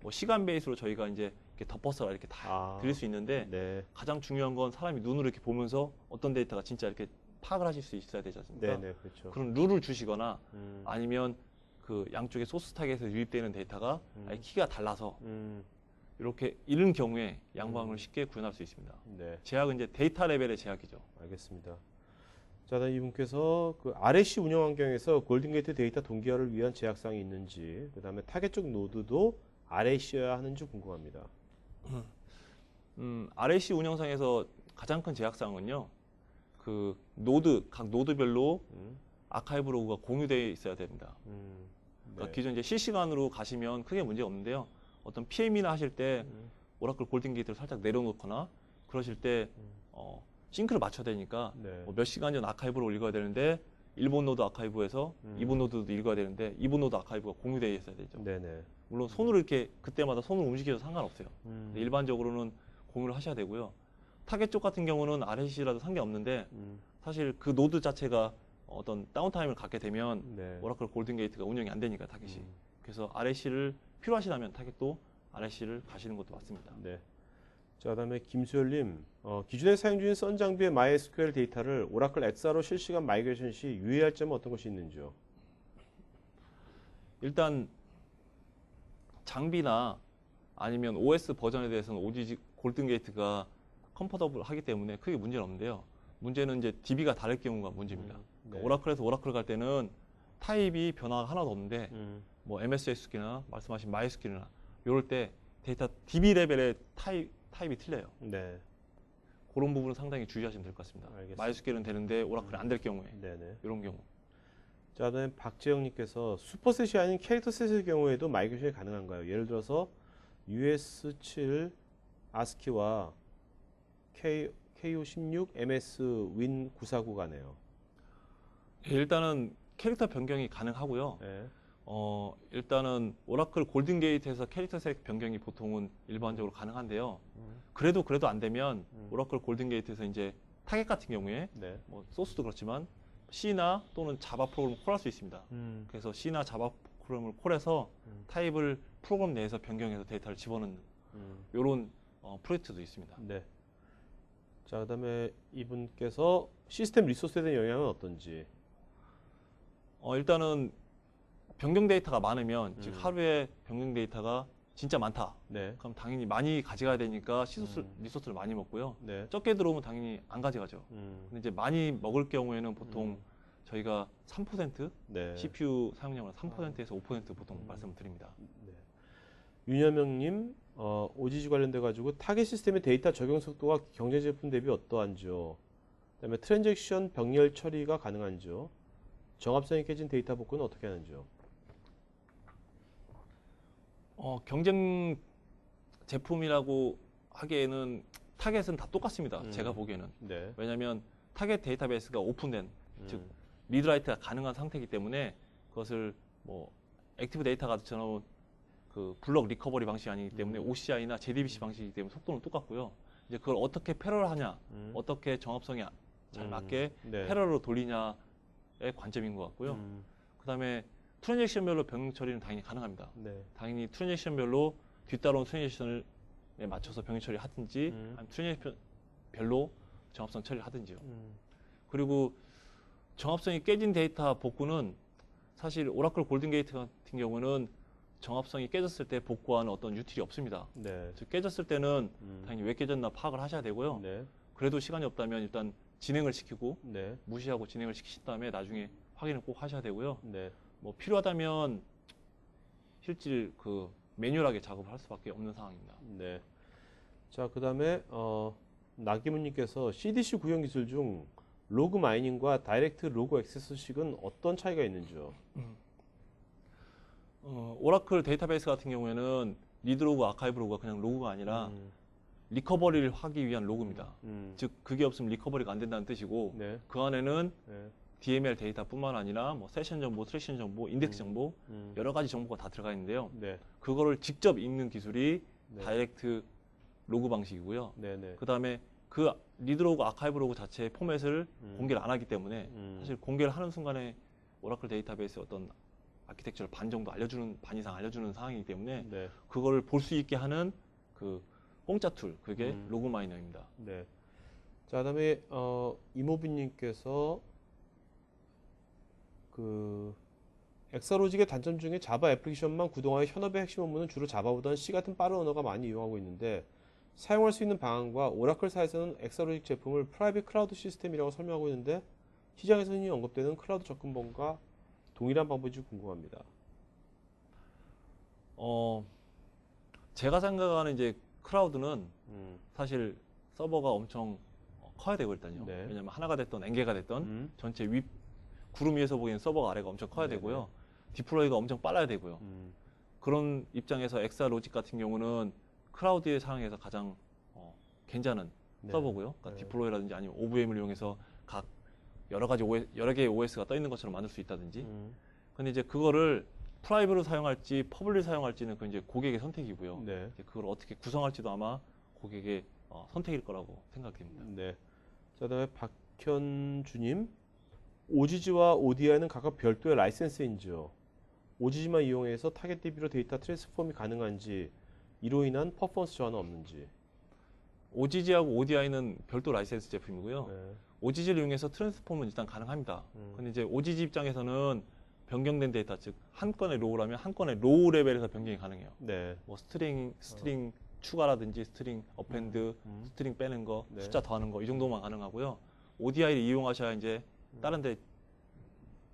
뭐 시간 베이스로 저희가 이제 이렇게 덮어서 이렇게 다 드릴 수 있는데 네. 가장 중요한 건 사람이 눈으로 이렇게 보면서 어떤 데이터가 진짜 이렇게 파악을 하실 수 있어야 되지 않습니까? 네, 네, 그렇죠. 그런 룰을 주시거나 아니면 그 양쪽의 소스 타겟에서 유입되는 데이터가 아예 키가 달라서 이렇게 이런 경우에 양방을 쉽게 구현할 수 있습니다. 네, 제약은 이제 데이터 레벨의 제약이죠. 알겠습니다. 자, 다음 이분께서 그 RSC 운영 환경에서 골든게이트 데이터 동기화를 위한 제약사항이 있는지, 그다음에 타겟 쪽 노드도 RSC여야 하는지 궁금합니다. RAC 운영상에서 가장 큰 제약사항은요. 그 각 노드별로 아카이브 로그가 공유되어 있어야 됩니다. 그러니까 네. 기존 이제 실시간으로 가시면 크게 문제가 없는데요. 어떤 PM이나 하실 때 오라클 골든게이트를 살짝 내려놓거나 그러실 때 싱크를 맞춰야 되니까 네. 몇 시간 전 아카이브로 읽어야 되는데 일본 노드 아카이브에서 이번 노드도 읽어야 되는데 이번 노드 아카이브가 공유되어 있어야 되죠. 네네. 물론 손으로 이렇게 그때마다 손을 움직여도 상관없어요. 근데 일반적으로는 공유를 하셔야 되고요. 타겟 쪽 같은 경우는 RSC라도 상관없는데 사실 그 노드 자체가 어떤 다운타임을 갖게 되면 네. 오라클 골든게이트가 운영이 안 되니까 타겟이. 그래서 RSC를 필요하시다면 타겟도 RSC를 가시는 것도 맞습니다. 네. 자, 그다음에 김수열님, 기존에 사용 중인 선 장비의 MySQL 데이터를 오라클 엑사로 실시간 마이그레이션 시 유의할 점은 어떤 것이 있는지요? 일단 장비나 아니면 OS 버전에 대해서는 OGG 골든게이트가 컴포더블 하기 때문에 크게 문제는 없는데요. 문제는 이제 DB가 다를 경우가 문제입니다. 네. 오라클에서 오라클 갈 때는 타입이 변화가 하나도 없는데 뭐 MS SQL이나 말씀하신 MySQL이나 이럴 때 데이터 DB 레벨의 타입이 틀려요. 네. 그런 부분은 상당히 주의하시면 될 것 같습니다. 알겠습니다. MySQL은 되는데 오라클은 안 될 경우에 네네. 이런 경우. 자, 그다음에 박재영님께서 슈퍼셋이 아닌 캐릭터셋의 경우에도 마이그레이션이 가능한가요? 예를 들어서 US7 ASCII와 KO16 MS Win 949 가네요. 일단은 캐릭터 변경이 가능하고요. 네. 일단은 오라클 골든게이트에서 캐릭터색 변경이 보통은 일반적으로 가능한데요. 그래도 안 되면 오라클 골든게이트에서 이제 타겟 같은 경우에 네. 뭐 소스도 그렇지만 C나 또는 자바 프로그램을 콜할 수 있습니다. 그래서 C나 자바 프로그램을 콜해서 타입을 프로그램 내에서 변경해서 데이터를 집어넣는 이런 프로젝트도 있습니다. 네. 자, 그다음에 이분께서 시스템 리소스에 대한 영향은 어떤지. 일단은 변경 데이터가 많으면 즉 하루에 변경 데이터가 진짜 많다. 네. 그럼 당연히 많이 가져가야 되니까 리소스를 많이 먹고요. 네. 적게 들어오면 당연히 안 가져가죠. 근데 이제 많이 먹을 경우에는 보통 저희가 3% 네. CPU 사용량을 3%에서 5% 보통 말씀을 드립니다. 윤여명님, OGG 관련돼 가지고 타겟 시스템의 데이터 적용 속도가 경쟁 제품 대비 어떠한지요? 그다음에 트랜잭션 병렬 처리가 가능한지요? 정합성이 깨진 데이터 복구는 어떻게 하는지요? 경쟁 제품이라고 하기에는 타겟은 다 똑같습니다. 제가 보기에는. 네. 왜냐하면 타겟 데이터베이스가 오픈된, 즉 리드라이트가 가능한 상태이기 때문에 그것을 뭐 액티브 데이터 가드처럼 그 블럭 리커버리 방식이 아니기 때문에 OCI나 JDBC 방식이기 때문에 속도는 똑같고요. 이제 그걸 어떻게 패러하냐, 어떻게 정합성에 잘 맞게 네. 패러로 돌리냐의 관점인 것 같고요. 그다음에 트랜잭션별로 병행 처리는 당연히 가능합니다. 네. 당연히 트랜잭션별로 뒤따라온 트랜잭션에 맞춰서 병행 처리를 하든지 아니면 트랜잭션별로 정합성 처리를 하든지요. 그리고 정합성이 깨진 데이터 복구는 사실 오라클 골든 게이트 같은 경우는 정합성이 깨졌을 때 복구하는 어떤 유틸이 없습니다. 네. 즉 깨졌을 때는 당연히 왜 깨졌나 파악을 하셔야 되고요. 네. 그래도 시간이 없다면 일단 진행을 시키고 네. 무시하고 진행을 시키신 다음에 나중에 확인을 꼭 하셔야 되고요. 네. 뭐 필요하다면 실질 그 매뉴얼하게 작업을 할 수밖에 없는 상황입니다. 네. 자, 그다음에 나기문님께서 CDC 구현 기술 중 로그 마이닝과 다이렉트 로그 액세스식은 어떤 차이가 있는지요? 오라클 데이터베이스 같은 경우에는 리드 로그, 아카이브 로그가 그냥 로그가 아니라 리커버리를 하기 위한 로그입니다. 즉 그게 없으면 리커버리가 안 된다는 뜻이고 네. 그 안에는 네. DML 데이터뿐만 아니라 뭐 세션 정보, 트랙션 정보, 인덱스 정보 여러 가지 정보가 다 들어가 있는데요. 네. 그거를 직접 읽는 기술이 네. 다이렉트 로그 방식이고요. 네. 네. 그 다음에 그 리드 로그, 아카이브 로그 자체의 포맷을 공개를 안 하기 때문에 사실 공개를 하는 순간에 오라클 데이터베이스 어떤 아키텍처를 반 정도 반 이상 알려주는 상황이기 때문에 네. 그걸 볼 수 있게 하는 그 공짜 툴, 그게 로그 마이너입니다. 네. 자, 그다음에 이모빈님께서 그 엑사로직의 단점 중에 자바 애플리케이션만 구동하여 현업의 핵심 업무는 주로 자바보다는 C 같은 빠른 언어가 많이 이용하고 있는데 사용할 수 있는 방안과 오라클사에서는 엑사로직 제품을 프라이빗 클라우드 시스템이라고 설명하고 있는데 시장에서 흔히 언급되는 클라우드 접근법과 동일한 방법인지 궁금합니다. 제가 생각하는 이제 클라우드는 사실 서버가 엄청 커야 되고 일단요. 네. 왜냐하면 하나가 됐던 N개가 됐던 전체 윗 구름 위에서 보기엔 서버가 아래가 엄청 커야 네네. 되고요. 디플로이가 엄청 빨라야 되고요. 그런 입장에서 엑사로직 같은 경우는 클라우드의 상황에서 가장 괜찮은 네. 서버고요. 그러니까 네. 디플로이라든지 아니면 OVM을 이용해서 각 여러 개의 OS가 떠 있는 것처럼 만들 수 있다든지. 근데 이제 그거를 프라이브로 사용할지 퍼블릭 사용할지는 그 이제 고객의 선택이고요. 네. 이제 그걸 어떻게 구성할지도 아마 고객의 선택일 거라고 생각됩니다. 네. 자, 그다음에 박현주님, OGG와 ODI는 각각 별도의 라이센스인지요? OGG만 이용해서 타겟 DB로 데이터 트랜스폼이 가능한지, 이로 인한 퍼포먼스 저하는 없는지. OGG하고 ODI는 별도 라이센스 제품이고요. 네. OGG를 이용해서 트랜스폼은 일단 가능합니다. 근데 이제 OGG 입장에서는 변경된 데이터, 즉 한 건의 로우라면 한 건의 로우 레벨에서 변경이 가능해요. 네. 뭐 스트링 추가라든지 스트링 어펜드, 스트링 빼는 거, 네. 숫자 더하는 거 이 정도만 가능하고요. ODI를 이용하셔야 이제 다른데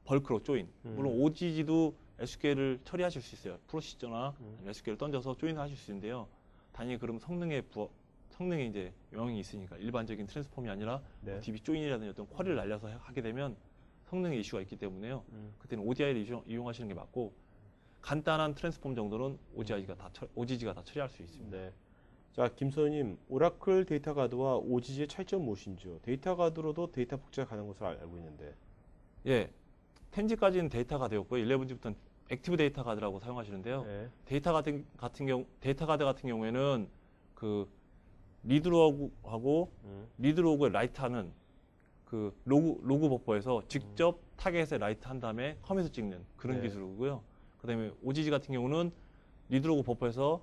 벌크로 조인. 물론 OGG도 SQL을 처리하실 수 있어요. 프로시저나 SQL을 던져서 조인을 하실 수 있는데요. 단지 그럼 성능에 이제 영향이 있으니까 일반적인 트랜스폼이 아니라 네. 뭐 DB 조인이라든지 어떤 쿼리를 날려서 하게 되면 성능의 이슈가 있기 때문에요. 그때는 ODI를 이용하시는 게 맞고 간단한 트랜스폼 정도는 OGG가 다 처리할 수 있습니다. 네. 자, 김소연님, 오라클 데이터 가드와 OGG의 차이점 무엇인지요? 데이터 가드로도 데이터 복제가 가능한 것으로 알고 있는데. 예, 10G까지는 데이터 가드였고요. 11G부터는 액티브 데이터 가드라고 사용하시는데요. 네. 데이터 가드 같은 경우에는 그 리드로그하고 리드로그에 라이트하는 그 로그 버퍼에서 직접 타겟에 라이트 한 다음에 커밋을 찍는 그런 네. 기술이고요. 그다음에 OGG 같은 경우는 리드로그 버퍼에서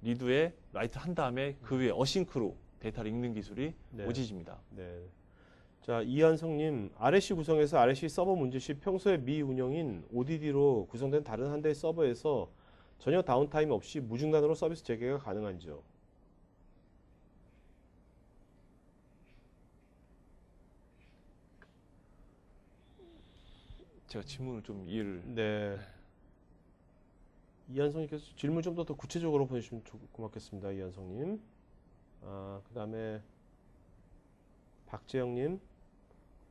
리드에 라이트 한 다음에 그 위에 어싱크로 데이터를 읽는 기술이 네. OGG입니다. 네. 자, 이한성님, RSC 구성에서 RSC 서버 문제 시 평소에 미운영인 ODD로 구성된 다른 한 대의 서버에서 전혀 다운타임 없이 무중단으로 서비스 재개가 가능한지요? 제가 질문을 좀 이해를 네. 이한성님께서 질문 좀 더 구체적으로 보내주시면 고맙겠습니다. 이한성님. 그 다음에 박재영님.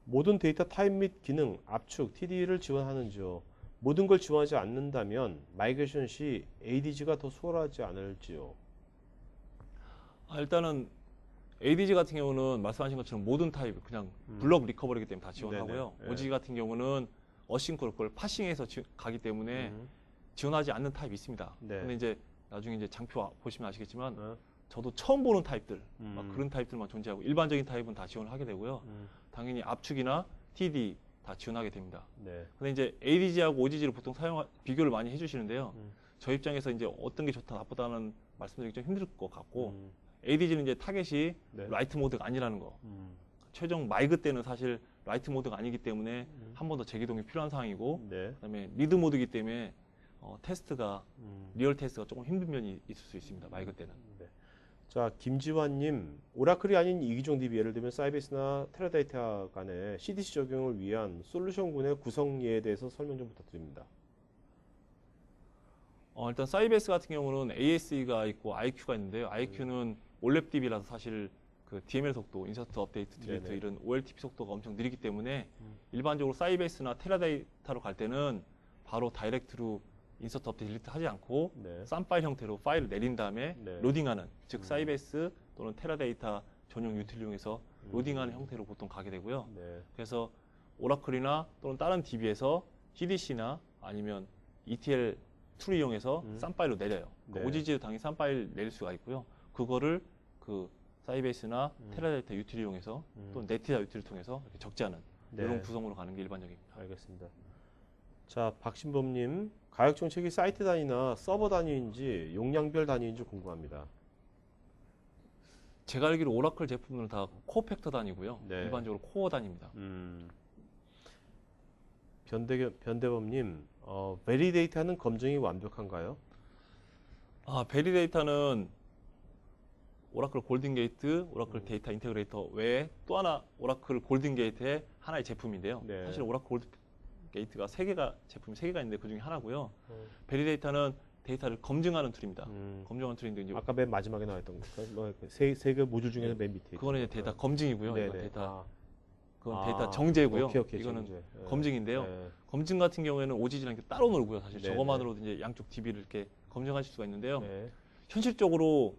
모든 데이터 타입 및 기능, 압축, TD를 지원하는지요? 모든 걸 지원하지 않는다면 마이그레이션 시 ADG가 더 수월하지 않을지요? 일단은 ADG 같은 경우는 말씀하신 것처럼 모든 타입 그냥 블럭 리커버리기 때문에 다 지원하고요. 네네. OGG 같은 경우는 어싱크로 그걸 파싱해서 가기 때문에 지원하지 않는 타입이 있습니다. 네. 근데 이제 나중에 이제 장표 보시면 아시겠지만 어? 저도 처음 보는 타입들 막 그런 타입들만 존재하고 일반적인 타입은 다 지원을 하게 되고요. 당연히 압축이나 TD 다 지원하게 됩니다. 네. 근데 이제 ADG하고 OGG를 보통 비교를 많이 해주시는데요. 저 입장에서 이제 어떤 게 좋다 나쁘다는 말씀드리기 좀 힘들 것 같고 ADG는 이제 타겟이 네. 라이트 모드가 아니라는 거. 최종 마이그 때는 사실 라이트 모드가 아니기 때문에 한 번 더 재기동이 필요한 상황이고 네. 그다음에 리드 모드이기 때문에 테스트가 리얼 테스트가 조금 힘든 면이 있을 수 있습니다. 마이그 때는. 네. 자, 김지환님, 오라클이 아닌 이기종 DB, 예를 들면 사이베이스나 테라데이터 간의 CDC 적용을 위한 솔루션군의 구성예에 대해서 설명 좀 부탁드립니다. 일단 사이베이스 같은 경우는 ASE가 있고 IQ가 있는데요. IQ는 올랩 DB라서 사실 그 DML 속도, 인서트, 업데이트, 딜리트 네네. 이런 OLTP 속도가 엄청 느리기 때문에 일반적으로 사이베이스나 테라데이터로 갈 때는 바로 다이렉트로 인서트, 업데이트, 딜리트 하지 않고 네. 쌈 파일 형태로 파일을 내린 다음에 네. 로딩하는, 즉 사이베이스 또는 테라데이터 전용 유틸 이용해서 로딩하는 형태로 보통 가게 되고요. 네. 그래서 오라클이나 또는 다른 DB에서 CDC나 아니면 ETL 툴을 이용해서 쌈 파일로 내려요. 그러니까 네. OGG도 당연히 쌈 파일 내릴 수가 있고요. 그거를 그 사이베이스나 테라데이터 유틸을 이용해서 또는 네티다 유틸을 통해서 이렇게 적재하는 네. 이런 구성으로 가는 게 일반적입니다. 알겠습니다. 자, 박신범님, 가격 정책이 사이트 단위나 서버 단위인지 용량별 단위인지 궁금합니다. 제가 알기로 오라클 제품들은 다 코어 팩터 단위고요. 네. 일반적으로 코어 단위입니다. 변대범님, 베리데이터는 검증이 완벽한가요? 베리데이터는 오라클 골든게이트, 오라클 데이터 인테그레이터 외에 또 하나 오라클 골든게이트의 하나의 제품인데요. 네. 사실 오라클 골든게이트가 제품이 3개가 있는데 그 중에 하나고요. 베리데이터는 데이터를 검증하는 툴입니다. 검증하는 툴인데 이제 아까 맨 마지막에 나왔던 거. 세 개 모듈 중에서 맨 밑에. 그거는 이제 데이터 검증이고요. 네네. 이건 데이터 그건 아, 데이터 정제고요. 오케이, 이거는 정제. 네. 검증인데요. 네. 검증 같은 경우에는 OGG랑 따로 놀고요. 사실 네네. 저것만으로도 이제 양쪽 DB를 이렇게 검증하실 수가 있는데요. 네. 현실적으로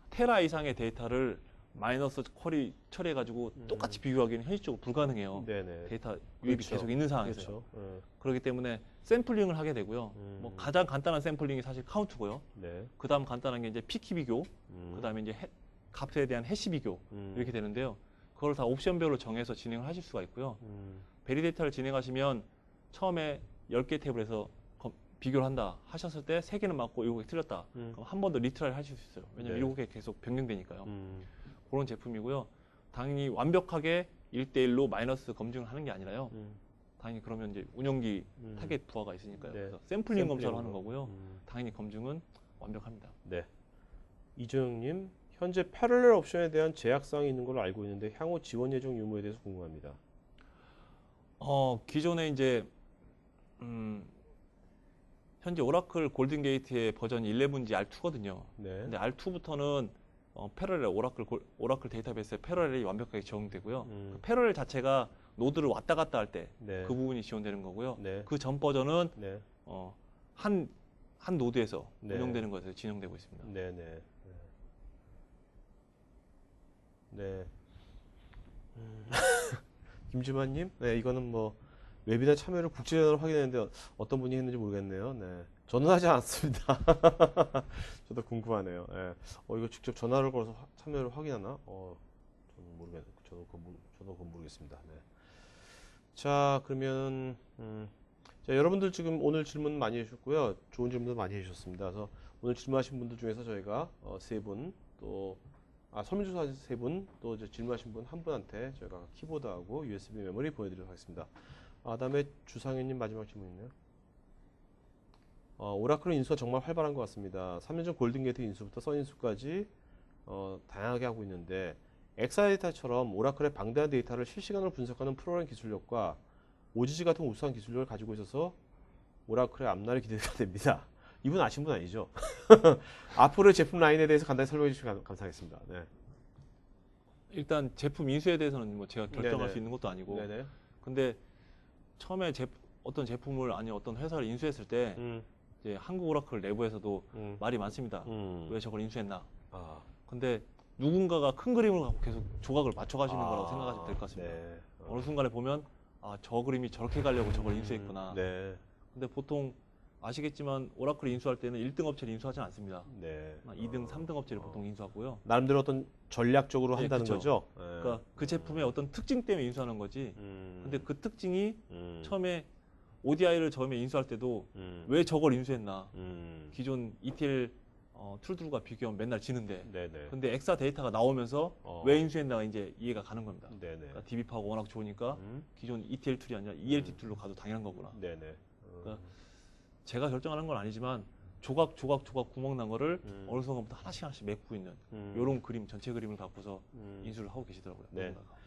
테라 이상의 데이터를 마이너스 쿼리 처리해가지고 똑같이 비교하기는 현실적으로 불가능해요. 네네. 데이터 유입이 그렇죠. 계속 있는 상황에서요. 그렇죠. 네. 그렇기 때문에 샘플링을 하게 되고요. 뭐 가장 간단한 샘플링이 사실 카운트고요. 네. 그 다음 간단한 게 이제 피키 비교, 그 다음에 이제 값에 대한 해시 비교 이렇게 되는데요. 그걸 다 옵션별로 정해서 진행을 하실 수가 있고요. 베리데이터를 진행하시면 처음에 10개 탭을해서 비교를 한다 하셨을 때 3개는 맞고 7개 틀렸다. 그럼 한 번 더 리트라이 하실 수 있어요. 왜냐면 네. 7개 계속 변경되니까요. 그런 제품이고요. 당연히 완벽하게 1대1로 마이너스 검증을 하는 게 아니라요. 당연히 그러면 이제 운영기 타겟 부하가 있으니까요. 네. 그래서 샘플링 검사를 샘플링으로. 하는 거고요. 당연히 검증은 완벽합니다. 네. 이정님, 현재 패러렐 옵션에 대한 제약사항이 있는 걸로 알고 있는데 향후 지원 예정 유무에 대해서 궁금합니다. 기존에 이제 현재 오라클 골든게이트의 버전이 11G R2거든요. 네. 근데 R2부터는 패러렐 오라클 데이터베이스에 패러렐이 완벽하게 적용되고요. 그 패러렐 자체가 노드를 왔다 갔다 할 때 그 네. 부분이 지원되는 거고요. 네. 그 전 버전은 네. 한 노드에서 네. 운영되는 것에서 진행되고 있습니다. 네네. 네. 김주만님, 네, 이거는 뭐 웨비나 참여를 국제전화로 확인했는데 어떤 분이 했는지 모르겠네요. 네, 저는 하지 않았습니다. 저도 궁금하네요. 네. 이거 직접 전화를 걸어서 참여를 확인하나? 저는 모르겠, 저도 그건 모르겠습니다. 네. 자, 그러면 자, 여러분들 지금 오늘 질문 많이 해주셨고요. 좋은 질문도 많이 해주셨습니다. 그래서 오늘 질문하신 분들 중에서 저희가 3분 또 설문조사 세 분, 또 이제 질문하신 분 한 분한테 저희가 키보드하고 USB 메모리 보내드리도록 하겠습니다. 그다음에 주상현님 마지막 질문 있네요. 오라클은 인수가 정말 활발한 것 같습니다. 3년 전 골든게이트 인수부터 써인수까지 다양하게 하고 있는데 엑사데이터처럼 오라클의 방대한 데이터를 실시간으로 분석하는 프로그램 기술력과 오지지 같은 우수한 기술력을 가지고 있어서 오라클의 앞날이 기대가 됩니다. 이분 아신 분 아니죠? 앞으로의 제품 라인에 대해서 간단히 설명해 주시면 감사하겠습니다. 네. 일단 제품 인수에 대해서는 뭐 제가 결정할 네네. 수 있는 것도 아니고. 네네. 근데 처음에 어떤 제품을 아니 어떤 회사를 인수했을 때 이제 한국 오라클 내부에서도 말이 많습니다. 왜 저걸 인수했나? 아, 근데 누군가가 큰 그림을 갖고 계속 조각을 맞춰가시는 거라고 생각하시면 될 것 같습니다. 네. 어느 순간에 보면 저 그림이 저렇게 가려고 저걸 인수했구나. 네. 근데 보통 아시겠지만 오라클 인수할 때는 1등 업체를 인수하지 않습니다. 네. 2등, 3등 업체를 보통 인수하고요. 나름대로 어떤 전략적으로 네, 한다는 그쵸. 거죠. 네. 그러니까 그 제품의 어떤 특징 때문에 인수하는 거지. 근데 그 특징이 처음에 ODI를 처음에 인수할 때도 왜 저걸 인수했나. 기존 ETL 툴들과 비교하면 맨날 지는데. 네네. 근데 엑사 데이터가 나오면서 왜 인수했나가 이제 이해가 가는 겁니다. 네네. 그러니까 DB파가 워낙 좋으니까 기존 ETL 툴이 아니라 ELT 툴로 가도 당연한 거구나. 네네. 그러니까 제가 결정하는 건 아니지만 조각 구멍 난 거를 어느 순간부터 하나씩 메꾸고 있는 이런 그림 전체 그림을 갖고서 인수를 하고 계시더라고요. 네. 누군가가.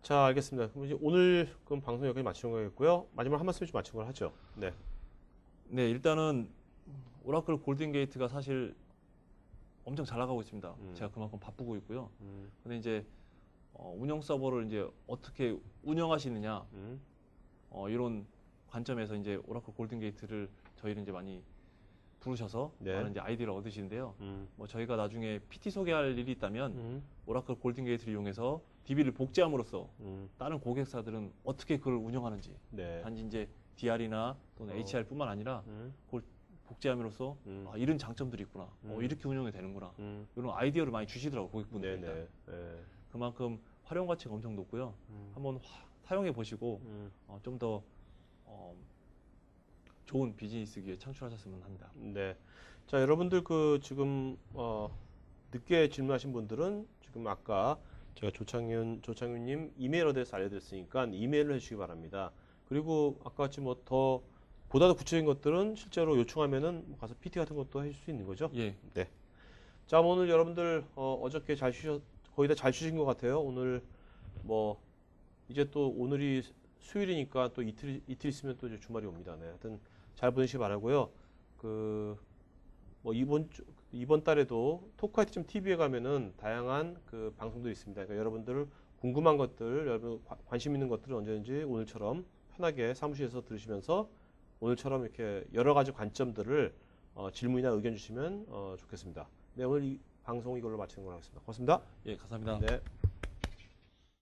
자, 알겠습니다. 그럼 이제 오늘 그럼 방송 여기까지 마치는 거겠고요. 마지막 한 말씀 좀 마치는 걸 하죠. 네. 네, 일단은 오라클 골든게이트가 사실 엄청 잘 나가고 있습니다. 제가 그만큼 바쁘고 있고요. 근데 이제 운영 서버를 이제 어떻게 운영하시느냐 이런 관점에서 이제 오라클 골든게이트를 저희는 이제 많이 부르셔서 네. 많은 이제 아이디어를 얻으시는데요. 뭐 저희가 나중에 PT 소개할 일이 있다면 오라클 골든게이트를 이용해서 DB를 복제함으로써 다른 고객사들은 어떻게 그걸 운영하는지 네. 단지 이제 DR이나 또는 HR뿐만 아니라 그걸 복제함으로써 이런 장점들이 있구나. 이렇게 운영이 되는구나. 이런 아이디어를 많이 주시더라고요, 고객분들이. 네네. 네. 그만큼 활용 가치가 엄청 높고요. 한번 사용해 보시고 좀 더 좋은 비즈니스 기회 창출하셨으면 합니다. 네. 자, 여러분들 그 지금 늦게 질문하신 분들은 지금 아까 제가 조창윤님 이메일 어드레스 알려드렸으니까 이메일로 해주시기 바랍니다. 그리고 아까 같이 뭐 더 보다 더 구체적인 것들은 실제로 요청하면은 뭐 가서 PT 같은 것도 해줄 수 있는 거죠. 예. 네. 자, 오늘 여러분들 어저께 거의 다 잘 쉬신 것 같아요. 오늘 뭐 이제 또 오늘이 수요일이니까 또 이틀 있으면 또 이제 주말이 옵니다. 네. 하여튼 잘 보내시기 바라고요. 뭐 이번 달에도 토크화이트.tv에 가면은 다양한 그 방송들이 있습니다. 그러니까 여러분들 궁금한 것들, 여러분 관심 있는 것들을 언제든지 오늘처럼 편하게 사무실에서 들으시면서 오늘처럼 이렇게 여러 가지 관점들을 질문이나 의견 주시면 좋겠습니다. 네, 오늘 이 방송 이걸로 마치는 걸로 하겠습니다. 고맙습니다. 예, 감사합니다. 네.